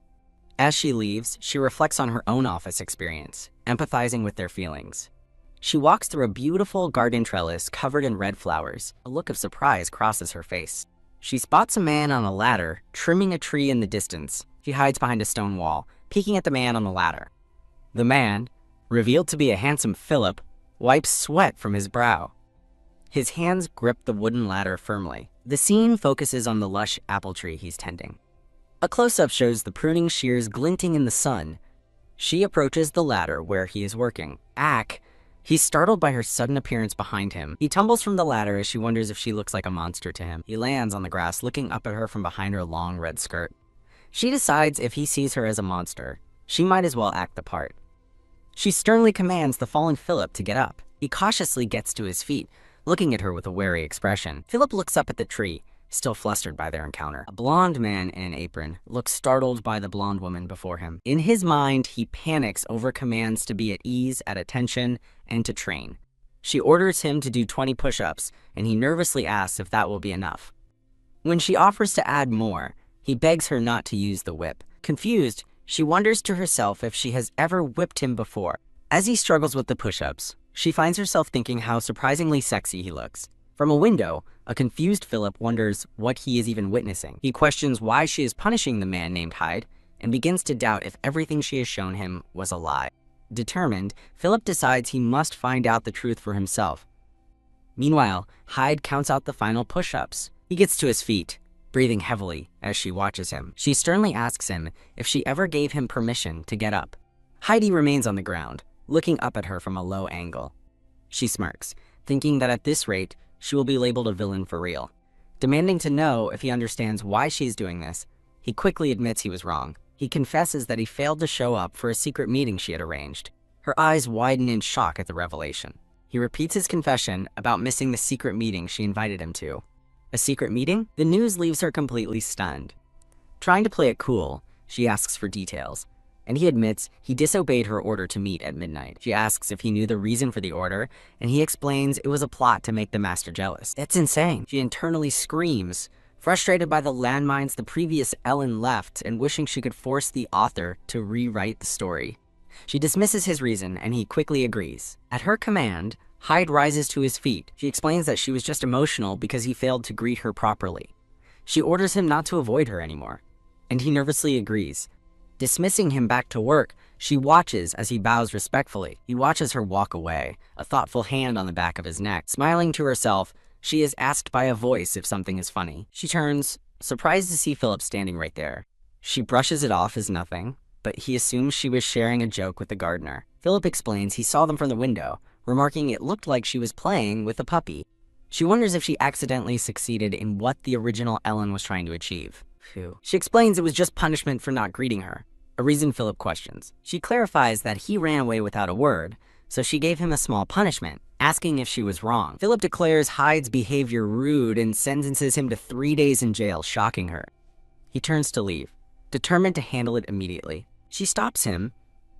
As she leaves, she reflects on her own office experience, empathizing with their feelings. She walks through a beautiful garden trellis covered in red flowers. A look of surprise crosses her face. She spots a man on a ladder, trimming a tree in the distance. She hides behind a stone wall, peeking at the man on the ladder. The man, revealed to be a handsome Philip, wipes sweat from his brow. His hands grip the wooden ladder firmly. The scene focuses on the lush apple tree he's tending. A close-up shows the pruning shears glinting in the sun. She approaches the ladder where he is working. He's startled by her sudden appearance behind him. He tumbles from the ladder as she wonders if she looks like a monster to him. He lands on the grass, looking up at her from behind her long red skirt. She decides if he sees her as a monster, she might as well act the part. She sternly commands the fallen Philip to get up. He cautiously gets to his feet, looking at her with a wary expression. Philip looks up at the tree, still flustered by their encounter. A blonde man in an apron looks startled by the blonde woman before him. In his mind, he panics over commands to be at ease, at attention, and to train. She orders him to do 20 push-ups, and he nervously asks if that will be enough. When she offers to add more, he begs her not to use the whip. Confused, she wonders to herself if she has ever whipped him before. As he struggles with the push-ups, she finds herself thinking how surprisingly sexy he looks. From a window, a confused Philip wonders what he is even witnessing. He questions why she is punishing the man named Hyde and begins to doubt if everything she has shown him was a lie. Determined, Philip decides he must find out the truth for himself. Meanwhile, Hyde counts out the final push-ups. He gets to his feet, breathing heavily as she watches him. She sternly asks him if she ever gave him permission to get up. Heidi remains on the ground, looking up at her from a low angle. She smirks, thinking that at this rate, she will be labeled a villain for real. Demanding to know if he understands why she's doing this, he quickly admits he was wrong. He confesses that he failed to show up for a secret meeting she had arranged. Her eyes widen in shock at the revelation. He repeats his confession about missing the secret meeting she invited him to. A secret meeting? The news leaves her completely stunned. Trying to play it cool, she asks for details, and he admits he disobeyed her order to meet at midnight. She asks if he knew the reason for the order, and he explains it was a plot to make the master jealous. That's insane. She internally screams, frustrated by the landmines the previous Ellen left and wishing she could force the author to rewrite the story. She dismisses his reason, and he quickly agrees. At her command, Hyde rises to his feet. She explains that she was just emotional because he failed to greet her properly. She orders him not to avoid her anymore, and he nervously agrees. Dismissing him back to work, she watches as he bows respectfully. He watches her walk away, a thoughtful hand on the back of his neck. Smiling to herself, she is asked by a voice if something is funny. She turns, surprised to see Philip standing right there. She brushes it off as nothing, but he assumes she was sharing a joke with the gardener. Philip explains he saw them from the window, remarking it looked like she was playing with a puppy. She wonders if she accidentally succeeded in what the original Ellen was trying to achieve. Phew. She explains it was just punishment for not greeting her, a reason Philip questions. She clarifies that he ran away without a word, so she gave him a small punishment, asking if she was wrong. Philip declares Hyde's behavior rude and sentences him to 3 days in jail, shocking her. He turns to leave, determined to handle it immediately. She stops him,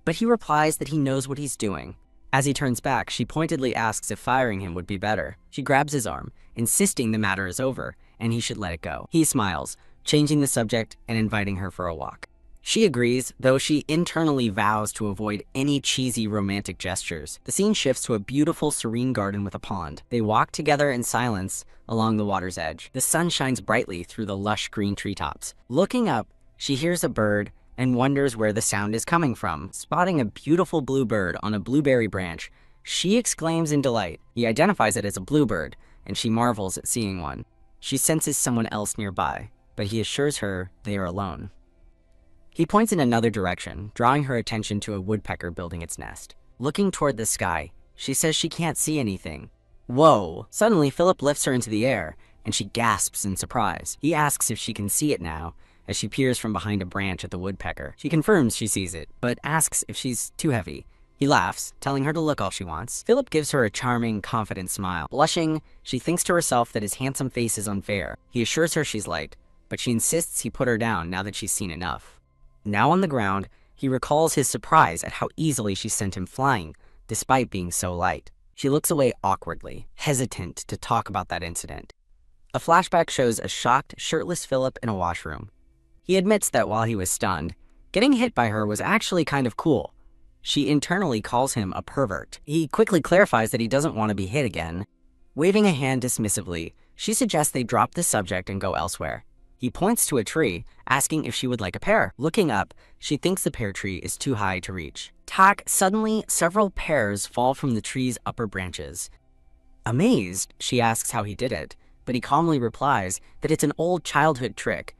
but he replies that he knows what he's doing. As he turns back, she pointedly asks if firing him would be better. She grabs his arm, insisting the matter is over, and he should let it go. He smiles, changing the subject and inviting her for a walk. She agrees, though she internally vows to avoid any cheesy romantic gestures. The scene shifts to a beautiful, serene garden with a pond. They walk together in silence along the water's edge. The sun shines brightly through the lush green treetops. Looking up, she hears a bird and wonders where the sound is coming from. Spotting a beautiful bluebird on a blueberry branch, she exclaims in delight. He identifies it as a bluebird, and she marvels at seeing one. She senses someone else nearby, but he assures her they are alone. He points in another direction, drawing her attention to a woodpecker building its nest. Looking toward the sky, she says she can't see anything. Whoa! Suddenly, Philip lifts her into the air, and she gasps in surprise. He asks if she can see it now, as she peers from behind a branch at the woodpecker. She confirms she sees it, but asks if she's too heavy. He laughs, telling her to look all she wants. Philip gives her a charming, confident smile. Blushing, she thinks to herself that his handsome face is unfair. He assures her she's light, but she insists he put her down now that she's seen enough. Now on the ground, he recalls his surprise at how easily she sent him flying, despite being so light. She looks away awkwardly, hesitant to talk about that incident. A flashback shows a shocked, shirtless Philip in a washroom. He admits that while he was stunned, getting hit by her was actually kind of cool. She internally calls him a pervert. He quickly clarifies that he doesn't want to be hit again. Waving a hand dismissively, she suggests they drop the subject and go elsewhere. He points to a tree, asking if she would like a pear. Looking up, she thinks the pear tree is too high to reach. Tack, suddenly, several pears fall from the tree's upper branches. Amazed, she asks how he did it, but he calmly replies that it's an old childhood trick.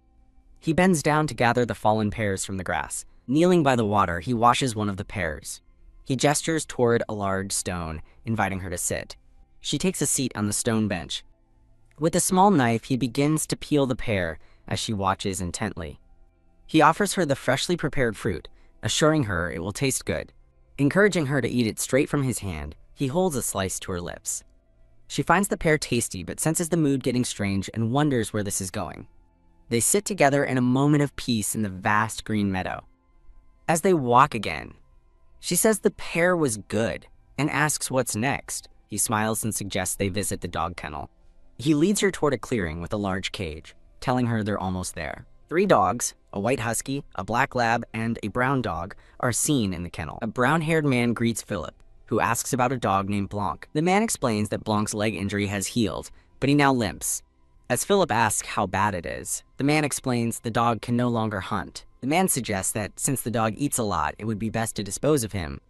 He bends down to gather the fallen pears from the grass. Kneeling by the water, he washes one of the pears. He gestures toward a large stone, inviting her to sit. She takes a seat on the stone bench. With a small knife, he begins to peel the pear as she watches intently. He offers her the freshly prepared fruit, assuring her it will taste good. Encouraging her to eat it straight from his hand, he holds a slice to her lips. She finds the pear tasty but senses the mood getting strange and wonders where this is going. They sit together in a moment of peace in the vast green meadow. As they walk again, she says the pear was good and asks what's next. He smiles and suggests they visit the dog kennel. He leads her toward a clearing with a large cage, telling her they're almost there. 3 dogs, a white husky, a black lab, and a brown dog, are seen in the kennel. A brown-haired man greets Philip, who asks about a dog named Blanc. The man explains that Blanc's leg injury has healed, but he now limps. As Philip asks how bad it is, the man explains the dog can no longer hunt. The man suggests that since the dog eats a lot, it would be best to dispose of him.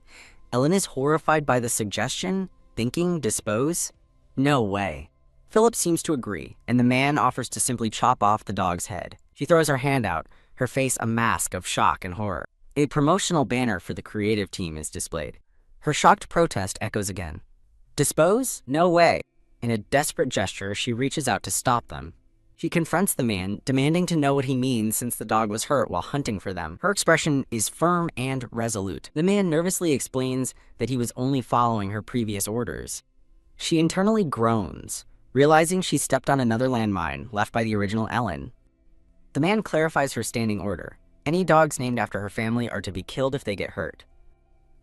Ellen is horrified by the suggestion, thinking dispose? No way. Philip seems to agree, and the man offers to simply chop off the dog's head. She throws her hand out, her face a mask of shock and horror. A promotional banner for the creative team is displayed. Her shocked protest echoes again. Dispose? No way. In a desperate gesture, she reaches out to stop them. She confronts the man, demanding to know what he means since the dog was hurt while hunting for them. Her expression is firm and resolute. The man nervously explains that he was only following her previous orders. She internally groans, realizing she stepped on another landmine left by the original Ellen. The man clarifies her standing order. Any dogs named after her family are to be killed if they get hurt.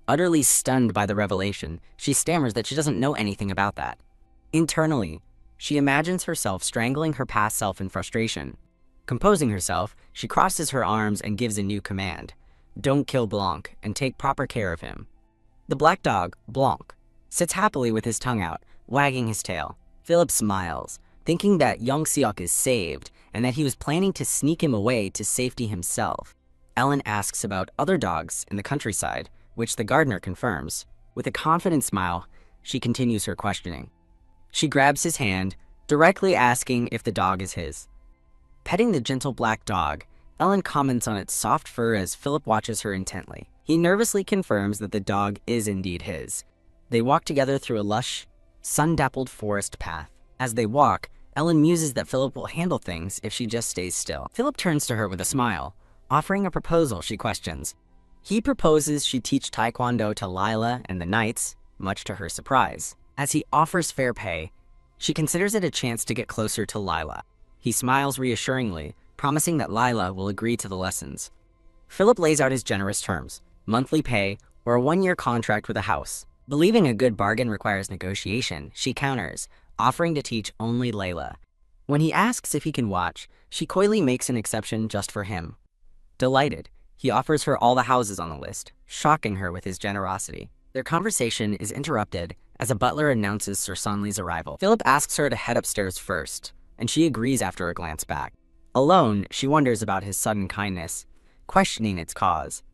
Utterly stunned by the revelation, she stammers that she doesn't know anything about that. Internally, she imagines herself strangling her past self in frustration. Composing herself, she crosses her arms and gives a new command. Don't kill Blanc, and take proper care of him. The black dog, Blanc, sits happily with his tongue out, wagging his tail. Philip smiles, thinking that young Siok is saved, and that he was planning to sneak him away to safety himself. Ellen asks about other dogs in the countryside, which the gardener confirms. With a confident smile, she continues her questioning. She grabs his hand, directly asking if the dog is his. Petting the gentle black dog, Ellen comments on its soft fur as Philip watches her intently. He nervously confirms that the dog is indeed his. They walk together through a lush, sun-dappled forest path. As they walk, Ellen muses that Philip will handle things if she just stays still. Philip turns to her with a smile, offering a proposal she questions. He proposes she teach Taekwondo to Lila and the Knights, much to her surprise. As he offers fair pay, she considers it a chance to get closer to Lila. He smiles reassuringly, promising that Lila will agree to the lessons. Philip lays out his generous terms, monthly pay, or a 1-year contract with a house. Believing a good bargain requires negotiation, she counters, offering to teach only Layla. When he asks if he can watch, she coyly makes an exception just for him. Delighted, he offers her all the houses on the list, shocking her with his generosity. Their conversation is interrupted as a butler announces Sir Sonley's arrival. Philip asks her to head upstairs first, and she agrees after a glance back. Alone, she wonders about his sudden kindness, questioning its cause.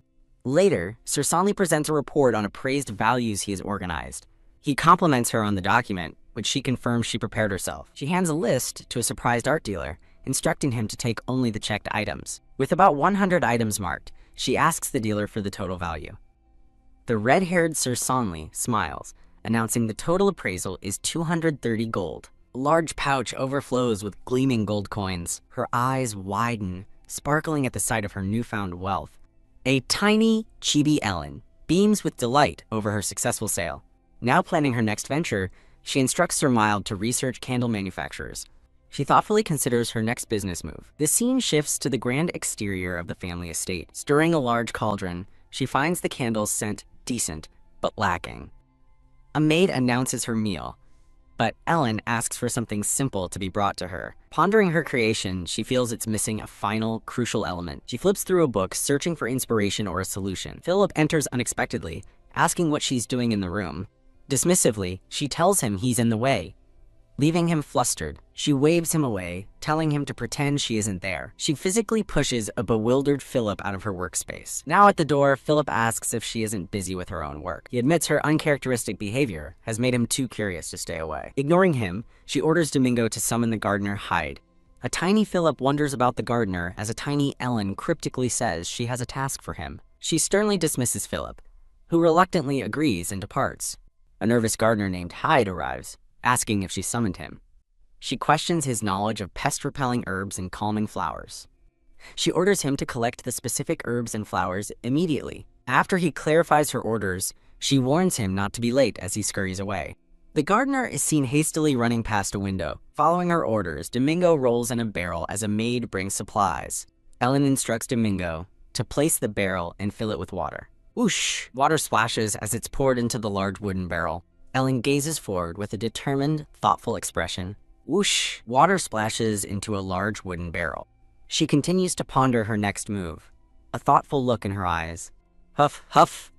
Later, Sir Sonley presents a report on appraised values he has organized. He compliments her on the document, which she confirms she prepared herself. She hands a list to a surprised art dealer, instructing him to take only the checked items. With about 100 items marked, she asks the dealer for the total value. The red-haired Sir Sonley smiles, announcing the total appraisal is 230 gold. A large pouch overflows with gleaming gold coins. Her eyes widen, sparkling at the sight of her newfound wealth. A tiny, chibi Ellen beams with delight over her successful sale. Now planning her next venture, she instructs Sir Mild to research candle manufacturers. She thoughtfully considers her next business move. The scene shifts to the grand exterior of the family estate. Stirring a large cauldron, she finds the candles scent decent, but lacking. A maid announces her meal, but Ellen asks for something simple to be brought to her. Pondering her creation, she feels it's missing a final, crucial element. She flips through a book, searching for inspiration or a solution. Philip enters unexpectedly, asking what she's doing in the room. Dismissively, she tells him he's in the way. Leaving him flustered, she waves him away, telling him to pretend she isn't there. She physically pushes a bewildered Philip out of her workspace. Now at the door, Philip asks if she isn't busy with her own work. He admits her uncharacteristic behavior has made him too curious to stay away. Ignoring him, she orders Domingo to summon the gardener Hyde. A tiny Philip wonders about the gardener as a tiny Ellen cryptically says she has a task for him. She sternly dismisses Philip, who reluctantly agrees and departs. A nervous gardener named Hyde arrives, asking if she summoned him. She questions his knowledge of pest-repelling herbs and calming flowers. She orders him to collect the specific herbs and flowers immediately. After he clarifies her orders, she warns him not to be late as he scurries away. The gardener is seen hastily running past a window. Following her orders, Domingo rolls in a barrel as a maid brings supplies. Ellen instructs Domingo to place the barrel and fill it with water. Whoosh! Water splashes as it's poured into the large wooden barrel. Ellen gazes forward with a determined, thoughtful expression. Whoosh! Water splashes into a large wooden barrel. She continues to ponder her next move, a thoughtful look in her eyes. Huff, huff!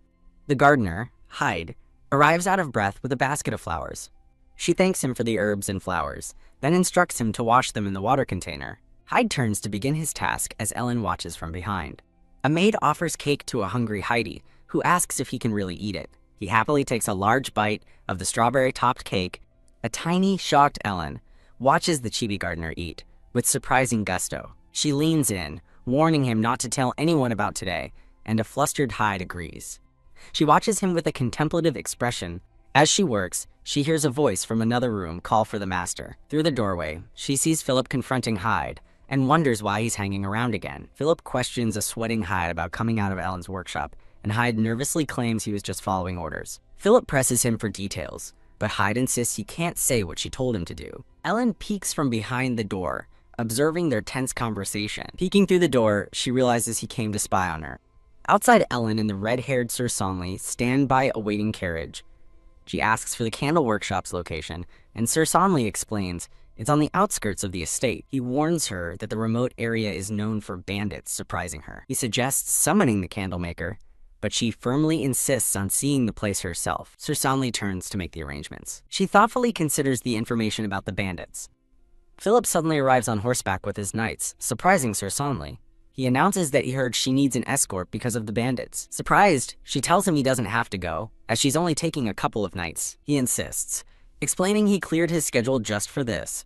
The gardener, Hyde, arrives out of breath with a basket of flowers. She thanks him for the herbs and flowers, then instructs him to wash them in the water container. Hyde turns to begin his task as Ellen watches from behind. A maid offers cake to a hungry Heidi, who asks if he can really eat it. He happily takes a large bite of the strawberry-topped cake. A tiny, shocked Ellen watches the chibi gardener eat with surprising gusto. She leans in, warning him not to tell anyone about today, and a flustered Hyde agrees. She watches him with a contemplative expression. As she works, she hears a voice from another room call for the master. Through the doorway, she sees Philip confronting Hyde and wonders why he's hanging around again. Philip questions a sweating Hyde about coming out of Ellen's workshop, and Hyde nervously claims he was just following orders. Philip presses him for details, but Hyde insists he can't say what she told him to do. Ellen peeks from behind the door, observing their tense conversation. Peeking through the door, she realizes he came to spy on her. Outside, Ellen and the red-haired Sir Sonley stand by a waiting carriage. She asks for the candle workshop's location, and Sir Sonley explains it's on the outskirts of the estate. He warns her that the remote area is known for bandits, surprising her. He suggests summoning the candlemaker, but she firmly insists on seeing the place herself. Sir Sonley turns to make the arrangements. She thoughtfully considers the information about the bandits. Philip suddenly arrives on horseback with his knights, surprising Sir Sonley. He announces that he heard she needs an escort because of the bandits. Surprised, she tells him he doesn't have to go, as she's only taking a couple of knights. He insists, explaining he cleared his schedule just for this.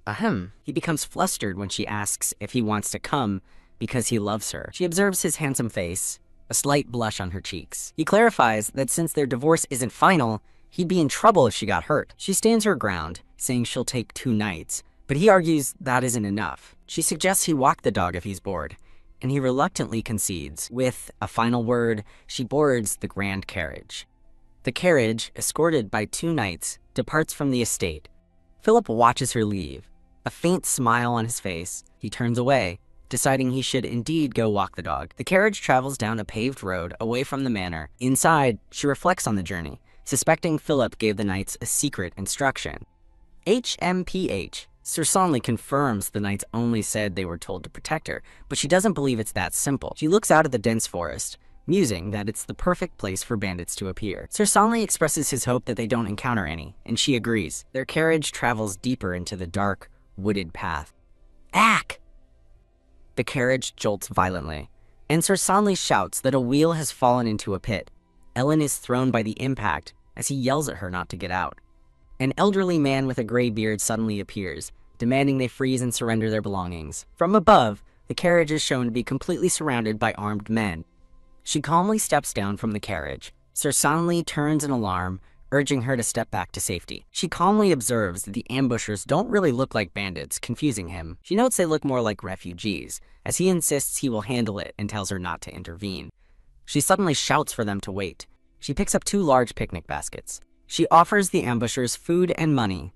Ahem. He becomes flustered when she asks if he wants to come because he loves her. She observes his handsome face, a slight blush on her cheeks. He clarifies that since their divorce isn't final, he'd be in trouble if she got hurt. She stands her ground, saying she'll take 2 knights, but he argues that isn't enough. She suggests he walk the dog if he's bored, and he reluctantly concedes. With a final word, she boards the grand carriage. The carriage, escorted by 2 knights, departs from the estate. Philip watches her leave. A faint smile on his face, he turns away, deciding he should indeed go walk the dog. The carriage travels down a paved road away from the manor. Inside, she reflects on the journey, suspecting Philip gave the knights a secret instruction. HMPH. Sir Sonley confirms the knights only said they were told to protect her, but she doesn't believe it's that simple. She looks out at the dense forest, musing that it's the perfect place for bandits to appear. Sir Sonley expresses his hope that they don't encounter any, and she agrees. Their carriage travels deeper into the dark, wooded path. Ack! The carriage jolts violently, and Sir Sonley shouts that a wheel has fallen into a pit. Ellen is thrown by the impact as he yells at her not to get out. An elderly man with a gray beard suddenly appears, demanding they freeze and surrender their belongings. From above, the carriage is shown to be completely surrounded by armed men. She calmly steps down from the carriage. Sir Sonley turns in alarm, urging her to step back to safety. She calmly observes that the ambushers don't really look like bandits, confusing him. She notes they look more like refugees, as he insists he will handle it and tells her not to intervene. She suddenly shouts for them to wait. She picks up 2 large picnic baskets. She offers the ambushers food and money.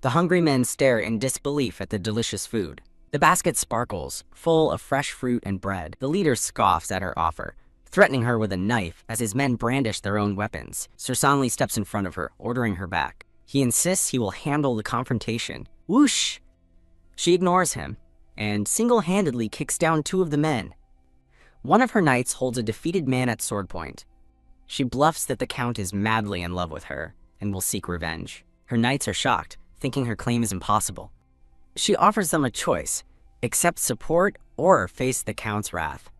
The hungry men stare in disbelief at the delicious food. The basket sparkles, full of fresh fruit and bread. The leader scoffs at her offer, threatening her with a knife as his men brandish their own weapons. Sir Sonley steps in front of her, ordering her back. He insists he will handle the confrontation. Whoosh! She ignores him, and single-handedly kicks down 2 of the men. One of her knights holds a defeated man at sword point. She bluffs that the Count is madly in love with her, and will seek revenge. Her knights are shocked, thinking her claim is impossible. She offers them a choice: accept support or face the Count's wrath.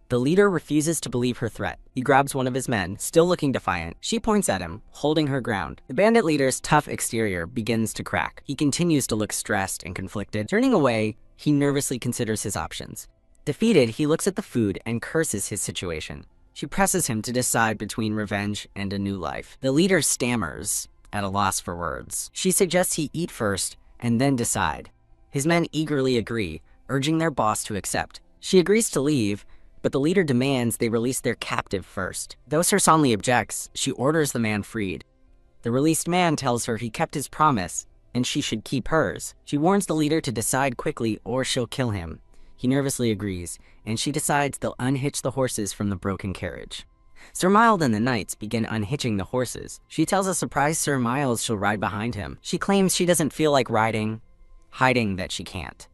The leader refuses to believe her threat. He grabs one of his men, still looking defiant. She points at him, holding her ground. The bandit leader's tough exterior begins to crack. He continues to look stressed and conflicted. Turning away, he nervously considers his options. Defeated, he looks at the food and curses his situation. She presses him to decide between revenge and a new life. The leader stammers, at a loss for words. She suggests he eat first and then decide. His men eagerly agree, urging their boss to accept. She agrees to leave, but the leader demands they release their captive first. Though Sir Sonley objects, she orders the man freed. The released man tells her he kept his promise, and she should keep hers. She warns the leader to decide quickly or she'll kill him. He nervously agrees, and she decides they'll unhitch the horses from the broken carriage. Sir Mild and the knights begin unhitching the horses. She tells a surprised Sir Miles she'll ride behind him. She claims she doesn't feel like riding, hiding that she can't.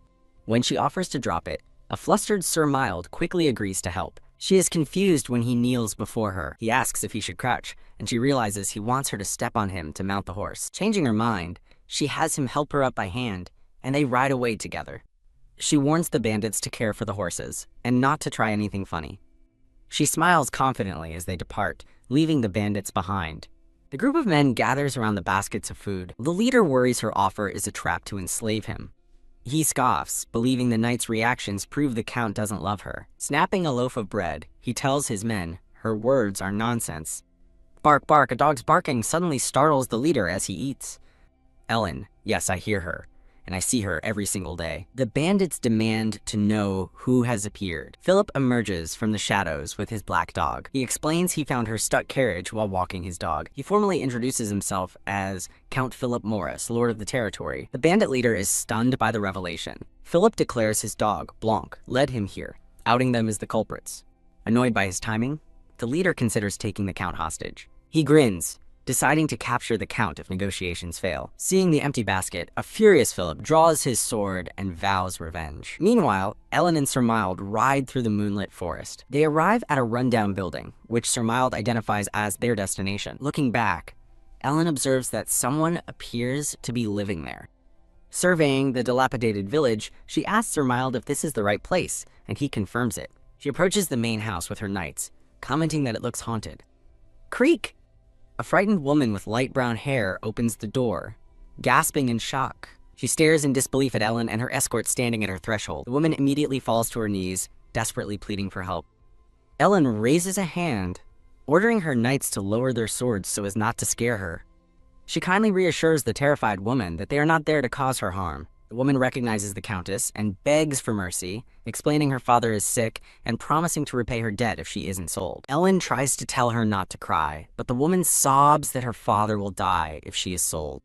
When she offers to drop it, a flustered Sir Mild quickly agrees to help. She is confused when he kneels before her. He asks if he should crouch, and she realizes he wants her to step on him to mount the horse. Changing her mind, she has him help her up by hand, and they ride away together. She warns the bandits to care for the horses, and not to try anything funny. She smiles confidently as they depart, leaving the bandits behind. The group of men gathers around the baskets of food. The leader worries her offer is a trap to enslave him. He scoffs, believing the knight's reactions prove the Count doesn't love her. Snapping a loaf of bread, he tells his men her words are nonsense. Bark, bark, a dog's barking suddenly startles the leader as he eats. Ellen, yes, I hear her, and I see her every single day. The bandits demand to know who has appeared. Philip emerges from the shadows with his black dog. He explains he found her stuck carriage while walking his dog. He formally introduces himself as Count Philip Morris, Lord of the Territory. The bandit leader is stunned by the revelation. Philip declares his dog, Blanc, led him here, outing them as the culprits. Annoyed by his timing, the leader considers taking the Count hostage. He grins, deciding to capture the Count if negotiations fail. Seeing the empty basket, a furious Philip draws his sword and vows revenge. Meanwhile, Ellen and Sir Mild ride through the moonlit forest. They arrive at a rundown building, which Sir Mild identifies as their destination. Looking back, Ellen observes that someone appears to be living there. Surveying the dilapidated village, she asks Sir Mild if this is the right place, and he confirms it. She approaches the main house with her knights, commenting that it looks haunted. Creak! A frightened woman with light brown hair opens the door, gasping in shock. She stares in disbelief at Ellen and her escort standing at her threshold. The woman immediately falls to her knees, desperately pleading for help. Ellen raises a hand, ordering her knights to lower their swords so as not to scare her. She kindly reassures the terrified woman that they are not there to cause her harm. The woman recognizes the Countess and begs for mercy, explaining her father is sick and promising to repay her debt if she isn't sold. Ellen tries to tell her not to cry, but the woman sobs that her father will die if she is sold.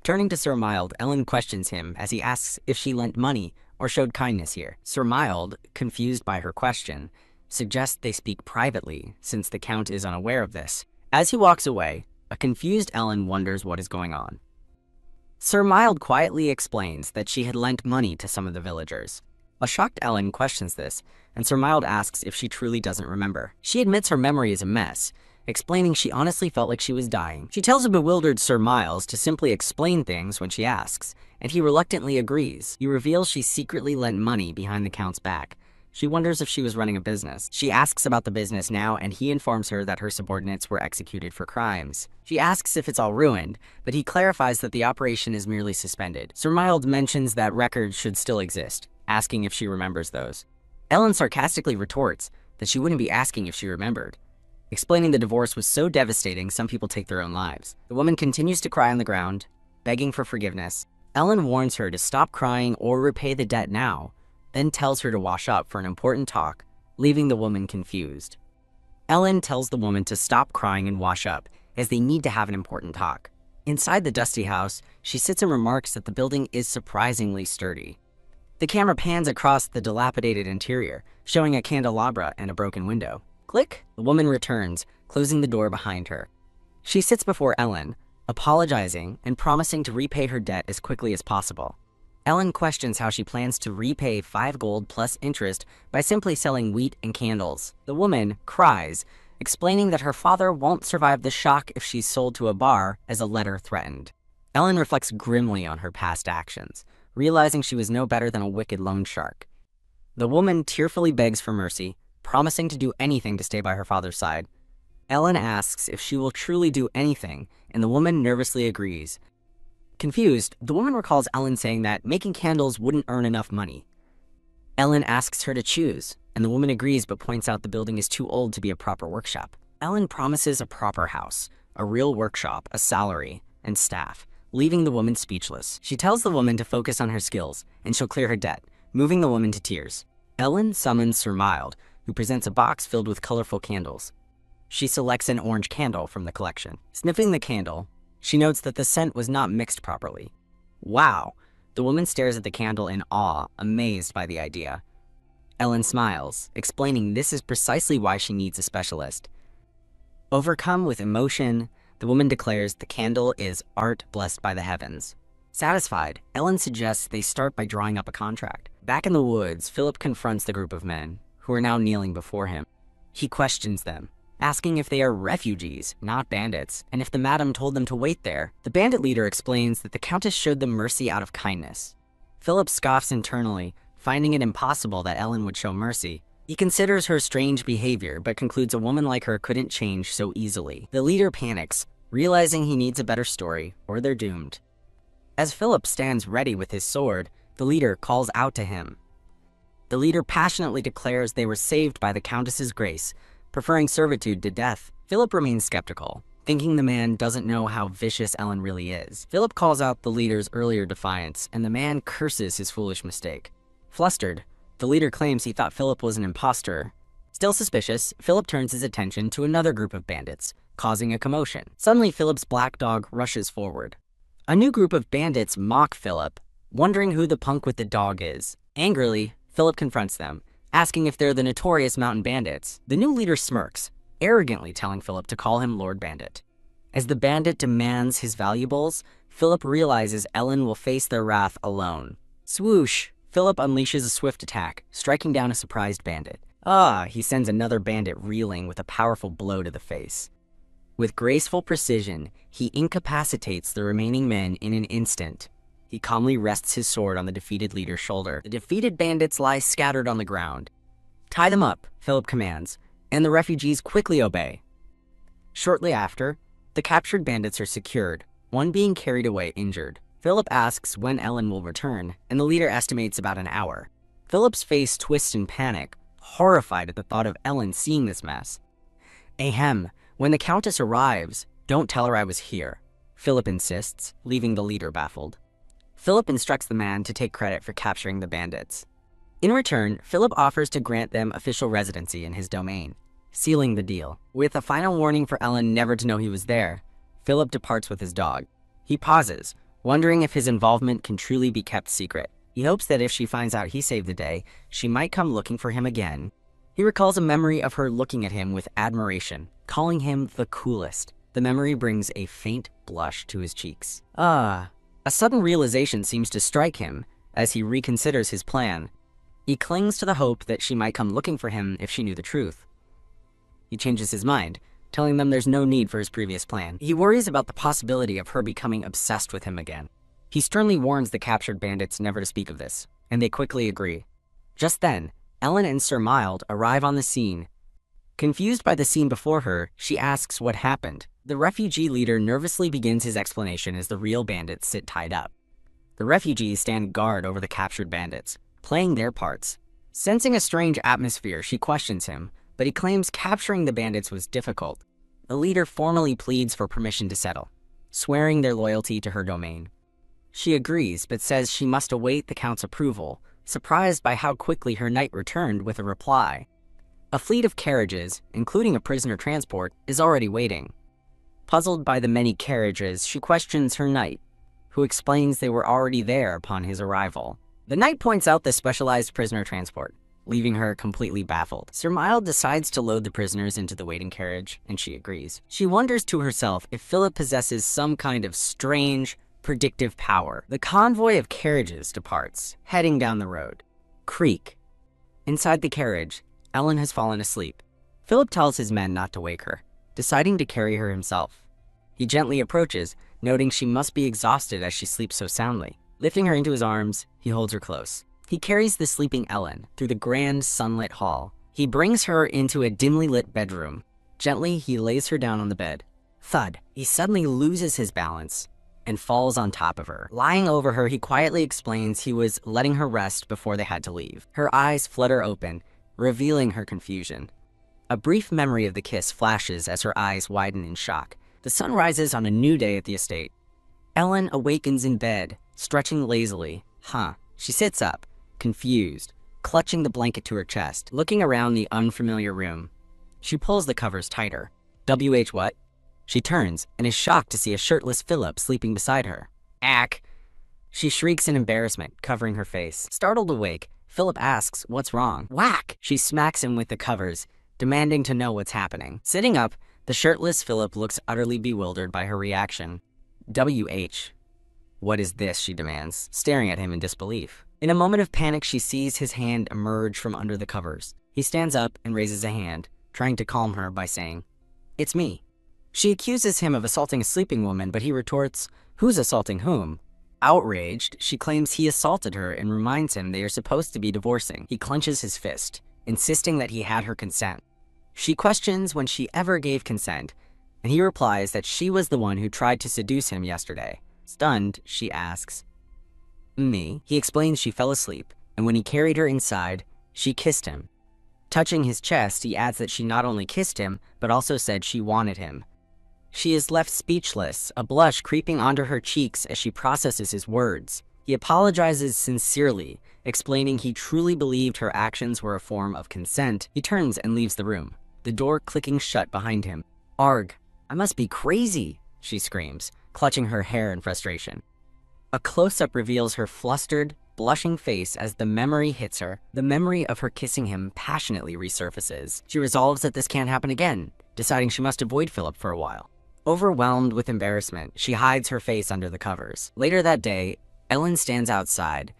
Turning to Sir Mild, Ellen questions him as he asks if she lent money or showed kindness here. Sir Mild, confused by her question, suggests they speak privately since the Count is unaware of this. As he walks away, a confused Ellen wonders what is going on. Sir Mild quietly explains that she had lent money to some of the villagers. A shocked Ellen questions this, and Sir Mild asks if she truly doesn't remember. She admits her memory is a mess, explaining she honestly felt like she was dying. She tells a bewildered Sir Miles to simply explain things when she asks, and he reluctantly agrees. He reveals she secretly lent money behind the Count's back. She wonders if she was running a business. She asks about the business now, and he informs her that her subordinates were executed for crimes. She asks if it's all ruined, but he clarifies that the operation is merely suspended. Sir Mild mentions that records should still exist, asking if she remembers those. Ellen sarcastically retorts that she wouldn't be asking if she remembered, explaining the divorce was so devastating some people take their own lives. The woman continues to cry on the ground, begging for forgiveness. Ellen warns her to stop crying or repay the debt now, then tells her to wash up for an important talk, leaving the woman confused. Ellen tells the woman to stop crying and wash up, as they need to have an important talk. Inside the dusty house, she sits and remarks that the building is surprisingly sturdy. The camera pans across the dilapidated interior, showing a candelabra and a broken window. Click! The woman returns, closing the door behind her. She sits before Ellen, apologizing and promising to repay her debt as quickly as possible. Ellen questions how she plans to repay 5 gold plus interest by simply selling wheat and candles. The woman cries, explaining that her father won't survive the shock if she's sold to a bar as a letter threatened. Ellen reflects grimly on her past actions, realizing she was no better than a wicked loan shark. The woman tearfully begs for mercy, promising to do anything to stay by her father's side. Ellen asks if she will truly do anything, and the woman nervously agrees. Confused, the woman recalls Ellen saying that making candles wouldn't earn enough money. Ellen asks her to choose, and the woman agrees but points out the building is too old to be a proper workshop. Ellen promises a proper house, a real workshop, a salary, and staff, leaving the woman speechless. She tells the woman to focus on her skills, and she'll clear her debt, moving the woman to tears. Ellen summons Sir Mild, who presents a box filled with colorful candles. She selects an orange candle from the collection. Sniffing the candle, she notes that the scent was not mixed properly. Wow! The woman stares at the candle in awe, amazed by the idea. Ellen smiles, explaining this is precisely why she needs a specialist. Overcome with emotion, the woman declares the candle is art blessed by the heavens. Satisfied, Ellen suggests they start by drawing up a contract. Back in the woods, Philip confronts the group of men, who are now kneeling before him. He questions them, asking if they are refugees, not bandits, and if the madam told them to wait there. The bandit leader explains that the countess showed them mercy out of kindness. Philip scoffs internally, finding it impossible that Ellen would show mercy. He considers her strange behavior, but concludes a woman like her couldn't change so easily. The leader panics, realizing he needs a better story, or they're doomed. As Philip stands ready with his sword, the leader calls out to him. The leader passionately declares they were saved by the Countess's grace, preferring servitude to death. Philip remains skeptical, thinking the man doesn't know how vicious Ellen really is. Philip calls out the leader's earlier defiance, and the man curses his foolish mistake. Flustered, the leader claims he thought Philip was an imposter. Still suspicious, Philip turns his attention to another group of bandits, causing a commotion. Suddenly, Philip's black dog rushes forward. A new group of bandits mock Philip, wondering who the punk with the dog is. Angrily, Philip confronts them, asking if they're the notorious mountain bandits. The new leader smirks, arrogantly telling Philip to call him Lord Bandit. As the bandit demands his valuables, Philip realizes Ellen will face their wrath alone. Swoosh! Philip unleashes a swift attack, striking down a surprised bandit. He sends another bandit reeling with a powerful blow to the face. With graceful precision, he incapacitates the remaining men in an instant. He calmly rests his sword on the defeated leader's shoulder. The defeated bandits lie scattered on the ground. Tie them up, Philip commands, and the refugees quickly obey. Shortly after, the captured bandits are secured, one being carried away injured. Philip asks when Ellen will return, and the leader estimates about an hour. Philip's face twists in panic, horrified at the thought of Ellen seeing this mess. Ahem, when the Countess arrives, don't tell her I was here, Philip insists, leaving the leader baffled. Philip instructs the man to take credit for capturing the bandits. In return, Philip offers to grant them official residency in his domain, sealing the deal. With a final warning for Ellen never to know he was there, Philip departs with his dog. He pauses, wondering if his involvement can truly be kept secret. He hopes that if she finds out he saved the day, she might come looking for him again. He recalls a memory of her looking at him with admiration, calling him the coolest. The memory brings a faint blush to his cheeks. A sudden realization seems to strike him as he reconsiders his plan. He clings to the hope that she might come looking for him if she knew the truth. He changes his mind, telling them there's no need for his previous plan. He worries about the possibility of her becoming obsessed with him again. He sternly warns the captured bandits never to speak of this, and they quickly agree. Just then, Ellen and Sir Mild arrive on the scene. Confused by the scene before her, she asks what happened. The refugee leader nervously begins his explanation as the real bandits sit tied up. The refugees stand guard over the captured bandits, playing their parts. Sensing a strange atmosphere, she questions him, but he claims capturing the bandits was difficult. The leader formally pleads for permission to settle, swearing their loyalty to her domain. She agrees, but says she must await the Count's approval, surprised by how quickly her knight returned with a reply. A fleet of carriages, including a prisoner transport, is already waiting. Puzzled by the many carriages, she questions her knight, who explains they were already there upon his arrival. The knight points out the specialized prisoner transport, leaving her completely baffled. Sir Mild decides to load the prisoners into the waiting carriage, and she agrees. She wonders to herself if Philip possesses some kind of strange, predictive power. The convoy of carriages departs, heading down the road. Creak. Inside the carriage, Ellen has fallen asleep. Philip tells his men not to wake her, deciding to carry her himself. He gently approaches, noting she must be exhausted as she sleeps so soundly. Lifting her into his arms, he holds her close. He carries the sleeping Ellen through the grand sunlit hall. He brings her into a dimly lit bedroom. Gently, he lays her down on the bed. Thud, he suddenly loses his balance and falls on top of her. Lying over her, he quietly explains he was letting her rest before they had to leave. Her eyes flutter open, revealing her confusion. A brief memory of the kiss flashes as her eyes widen in shock. The sun rises on a new day at the estate. Ellen awakens in bed, stretching lazily. She sits up, confused, clutching the blanket to her chest, looking around the unfamiliar room. She pulls the covers tighter. WH what? She turns and is shocked to see a shirtless Philip sleeping beside her. Ack! She shrieks in embarrassment, covering her face. Startled awake, Philip asks what's wrong. Whack! She smacks him with the covers, demanding to know what's happening. Sitting up, the shirtless Philip looks utterly bewildered by her reaction. WH. What is this? She demands, staring at him in disbelief. In a moment of panic, she sees his hand emerge from under the covers. He stands up and raises a hand, trying to calm her by saying, "It's me." She accuses him of assaulting a sleeping woman, but he retorts, "Who's assaulting whom?" Outraged, she claims he assaulted her and reminds him they are supposed to be divorcing. He clenches his fist, insisting that he had her consent. She questions when she ever gave consent, and he replies that she was the one who tried to seduce him yesterday. Stunned, she asks, "Me?" He explains she fell asleep, and when he carried her inside, she kissed him. Touching his chest, he adds that she not only kissed him, but also said she wanted him. She is left speechless, a blush creeping onto her cheeks as she processes his words. He apologizes sincerely, explaining he truly believed her actions were a form of consent. He turns and leaves the room, the door clicking shut behind him. "Arg, I must be crazy," she screams, clutching her hair in frustration. A close-up reveals her flustered, blushing face as the memory hits her. The memory of her kissing him passionately resurfaces. She resolves that this can't happen again, deciding she must avoid Philip for a while. Overwhelmed with embarrassment, she hides her face under the covers. Later that day, Ellen stands outside,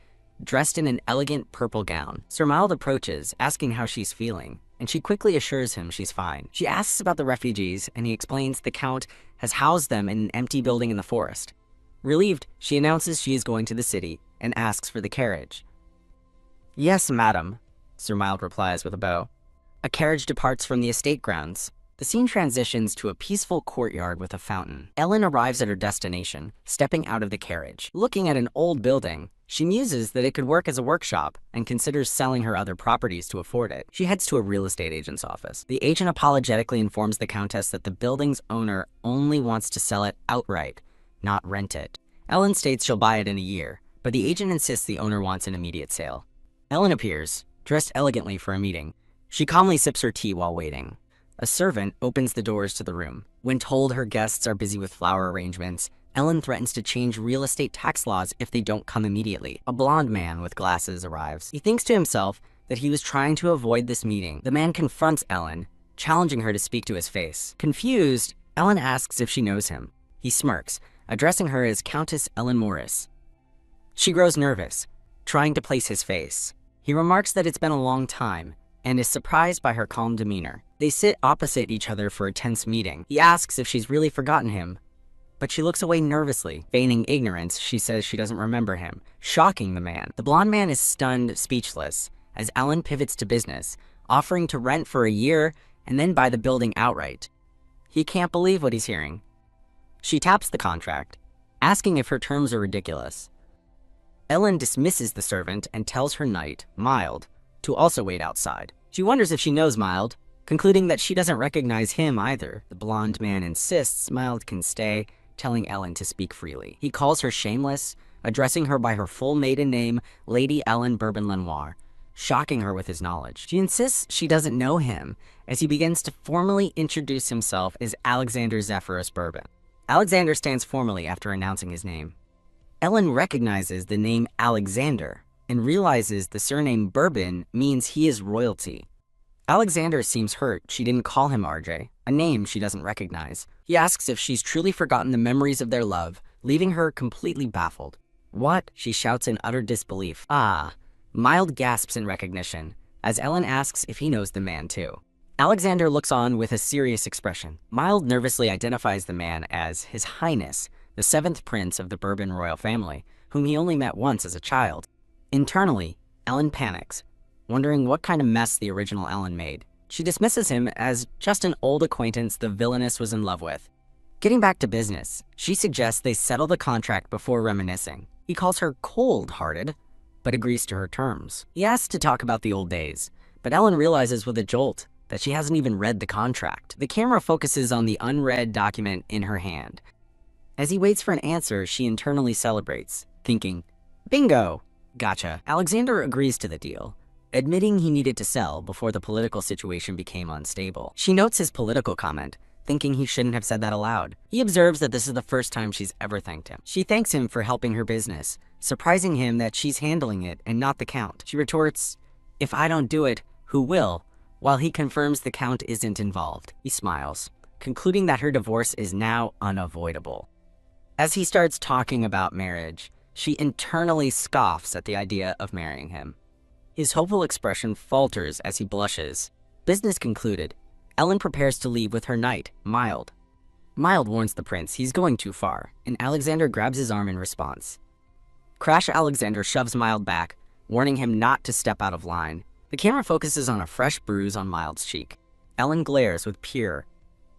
dressed in an elegant purple gown. Sir Mild approaches, asking how she's feeling, and she quickly assures him she's fine. She asks about the refugees, and he explains the Count has housed them in an empty building in the forest. Relieved, she announces she is going to the city and asks for the carriage. "Yes, madam," Sir Mild replies with a bow. A carriage departs from the estate grounds. The scene transitions to a peaceful courtyard with a fountain. Ellen arrives at her destination, stepping out of the carriage. Looking at an old building, she muses that it could work as a workshop and considers selling her other properties to afford it. She heads to a real estate agent's office. The agent apologetically informs the Countess that the building's owner only wants to sell it outright, not rent it. Ellen states she'll buy it in a year, but the agent insists the owner wants an immediate sale. Ellen appears, dressed elegantly for a meeting. She calmly sips her tea while waiting. A servant opens the doors to the room. When told her guests are busy with flower arrangements, Ellen threatens to change real estate tax laws if they don't come immediately. A blonde man with glasses arrives. He thinks to himself that he was trying to avoid this meeting. The man confronts Ellen, challenging her to speak to his face. Confused, Ellen asks if she knows him. He smirks, addressing her as Countess Ellen Morris. She grows nervous, trying to place his face. He remarks that it's been a long time, and is surprised by her calm demeanor. They sit opposite each other for a tense meeting. He asks if she's really forgotten him, but she looks away nervously. Feigning ignorance, she says she doesn't remember him, shocking the man. The blonde man is stunned, speechless, as Ellen pivots to business, offering to rent for a year and then buy the building outright. He can't believe what he's hearing. She taps the contract, asking if her terms are ridiculous. Ellen dismisses the servant and tells her knight, Mild, to also wait outside. She wonders if she knows Mild, concluding that she doesn't recognize him either. The blonde man insists Mild can stay, telling Ellen to speak freely. He calls her shameless, addressing her by her full maiden name, Lady Ellen Bourbon-Lenoir, shocking her with his knowledge. She insists she doesn't know him, as he begins to formally introduce himself as Alexander Zephyrus Bourbon. Alexander stands formally after announcing his name. Ellen recognizes the name Alexander and realizes the surname Bourbon means he is royalty. Alexander seems hurt she didn't call him RJ, a name she doesn't recognize. He asks if she's truly forgotten the memories of their love, leaving her completely baffled. "What?" she shouts in utter disbelief. "Ah." Mild gasps in recognition, as Ellen asks if he knows the man too. Alexander looks on with a serious expression. Mild nervously identifies the man as His Highness, the seventh prince of the Bourbon royal family, whom he only met once as a child. Internally, Ellen panics, wondering what kind of mess the original Ellen made. She dismisses him as just an old acquaintance the villainess was in love with. Getting back to business, she suggests they settle the contract before reminiscing. He calls her cold-hearted, but agrees to her terms. He asks to talk about the old days, but Ellen realizes with a jolt that she hasn't even read the contract. The camera focuses on the unread document in her hand. As he waits for an answer, she internally celebrates, thinking, bingo, gotcha. Alexander agrees to the deal, admitting he needed to sell before the political situation became unstable. She notes his political comment, thinking he shouldn't have said that aloud. He observes that this is the first time she's ever thanked him. She thanks him for helping her business, surprising him that she's handling it and not the Count. She retorts, if I don't do it, who will? While he confirms the Count isn't involved. He smiles, concluding that her divorce is now unavoidable. As he starts talking about marriage, she internally scoffs at the idea of marrying him. His hopeful expression falters as he blushes. Business concluded, Ellen prepares to leave with her knight, Mild. Mild warns the prince he's going too far, and Alexander grabs his arm in response. Crash Alexander shoves Mild back, warning him not to step out of line. The camera focuses on a fresh bruise on Mild's cheek. Ellen glares with pure,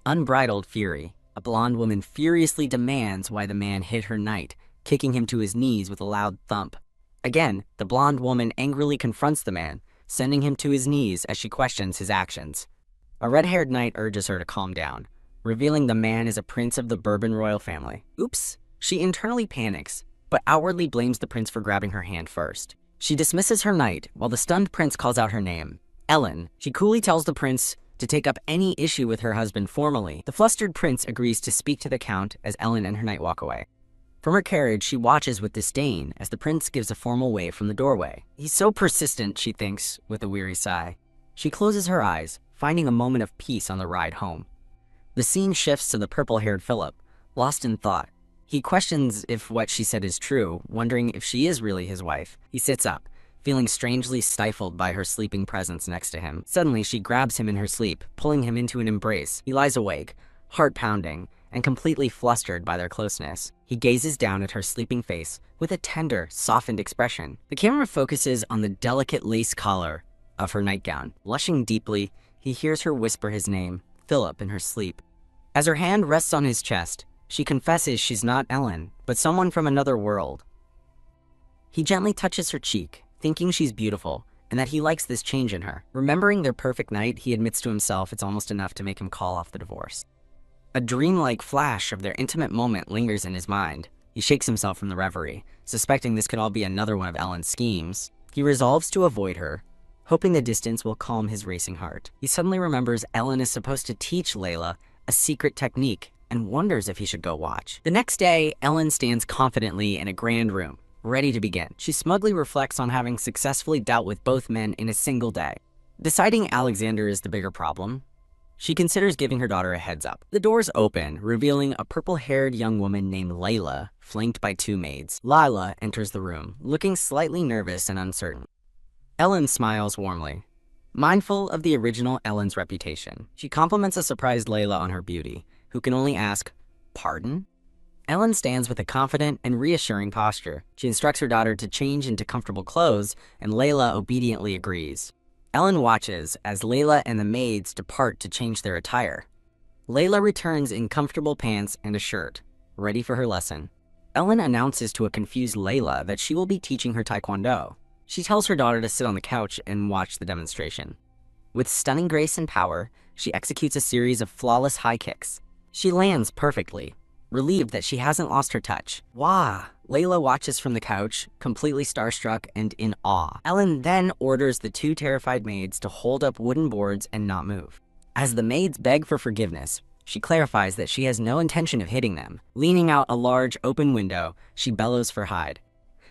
unbridled fury. A blonde woman furiously demands why the man hit her knight, kicking him to his knees with a loud thump. Again, the blonde woman angrily confronts the man, sending him to his knees as she questions his actions. A red-haired knight urges her to calm down, revealing the man is a prince of the Bourbon royal family. Oops! She internally panics, but outwardly blames the prince for grabbing her hand first. She dismisses her knight while the stunned prince calls out her name, Ellen. She coolly tells the prince to take up any issue with her husband formally. The flustered prince agrees to speak to the Count as Ellen and her knight walk away. From her carriage, she watches with disdain as the prince gives a formal wave from the doorway. He's so persistent, she thinks, with a weary sigh. She closes her eyes, finding a moment of peace on the ride home. The scene shifts to the purple-haired Philip, lost in thought. He questions if what she said is true, wondering if she is really his wife. He sits up, feeling strangely stifled by her sleeping presence next to him. Suddenly, she grabs him in her sleep, pulling him into an embrace. He lies awake, heart pounding, and completely flustered by their closeness. He gazes down at her sleeping face with a tender, softened expression. The camera focuses on the delicate lace collar of her nightgown. Blushing deeply, he hears her whisper his name, Philip, in her sleep. As her hand rests on his chest, she confesses she's not Ellen, but someone from another world. He gently touches her cheek, thinking she's beautiful, and that he likes this change in her. Remembering their perfect night, he admits to himself it's almost enough to make him call off the divorce. A dreamlike flash of their intimate moment lingers in his mind. He shakes himself from the reverie, suspecting this could all be another one of Ellen's schemes. He resolves to avoid her, hoping the distance will calm his racing heart. He suddenly remembers Ellen is supposed to teach Layla a secret technique and wonders if he should go watch. The next day, Ellen stands confidently in a grand room, ready to begin. She smugly reflects on having successfully dealt with both men in a single day. Deciding Alexander is the bigger problem, she considers giving her daughter a heads up. The doors open, revealing a purple-haired young woman named Layla, flanked by two maids. Lila enters the room, looking slightly nervous and uncertain. Ellen smiles warmly, mindful of the original Ellen's reputation. She compliments a surprised Layla on her beauty, who can only ask, "Pardon?" Ellen stands with a confident and reassuring posture. She instructs her daughter to change into comfortable clothes, and Layla obediently agrees. Ellen watches as Layla and the maids depart to change their attire. Layla returns in comfortable pants and a shirt, ready for her lesson. Ellen announces to a confused Layla that she will be teaching her taekwondo. She tells her daughter to sit on the couch and watch the demonstration. With stunning grace and power, she executes a series of flawless high kicks. She lands perfectly, relieved that she hasn't lost her touch. Wah! Layla watches from the couch, completely starstruck and in awe. Ellen then orders the two terrified maids to hold up wooden boards and not move. As the maids beg for forgiveness, she clarifies that she has no intention of hitting them. Leaning out a large open window, she bellows for Hyde.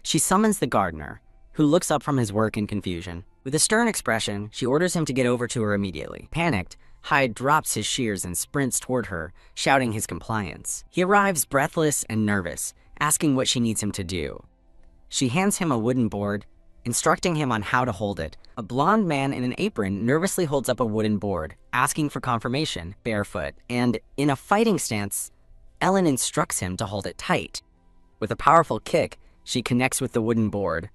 She summons the gardener, who looks up from his work in confusion. With a stern expression, she orders him to get over to her immediately. Panicked, Hyde drops his shears and sprints toward her, shouting his compliance. He arrives breathless and nervous, asking what she needs him to do. She hands him a wooden board, instructing him on how to hold it. A blonde man in an apron nervously holds up a wooden board, asking for confirmation, barefoot, and, in a fighting stance, Ellen instructs him to hold it tight. With a powerful kick, she connects with the wooden board,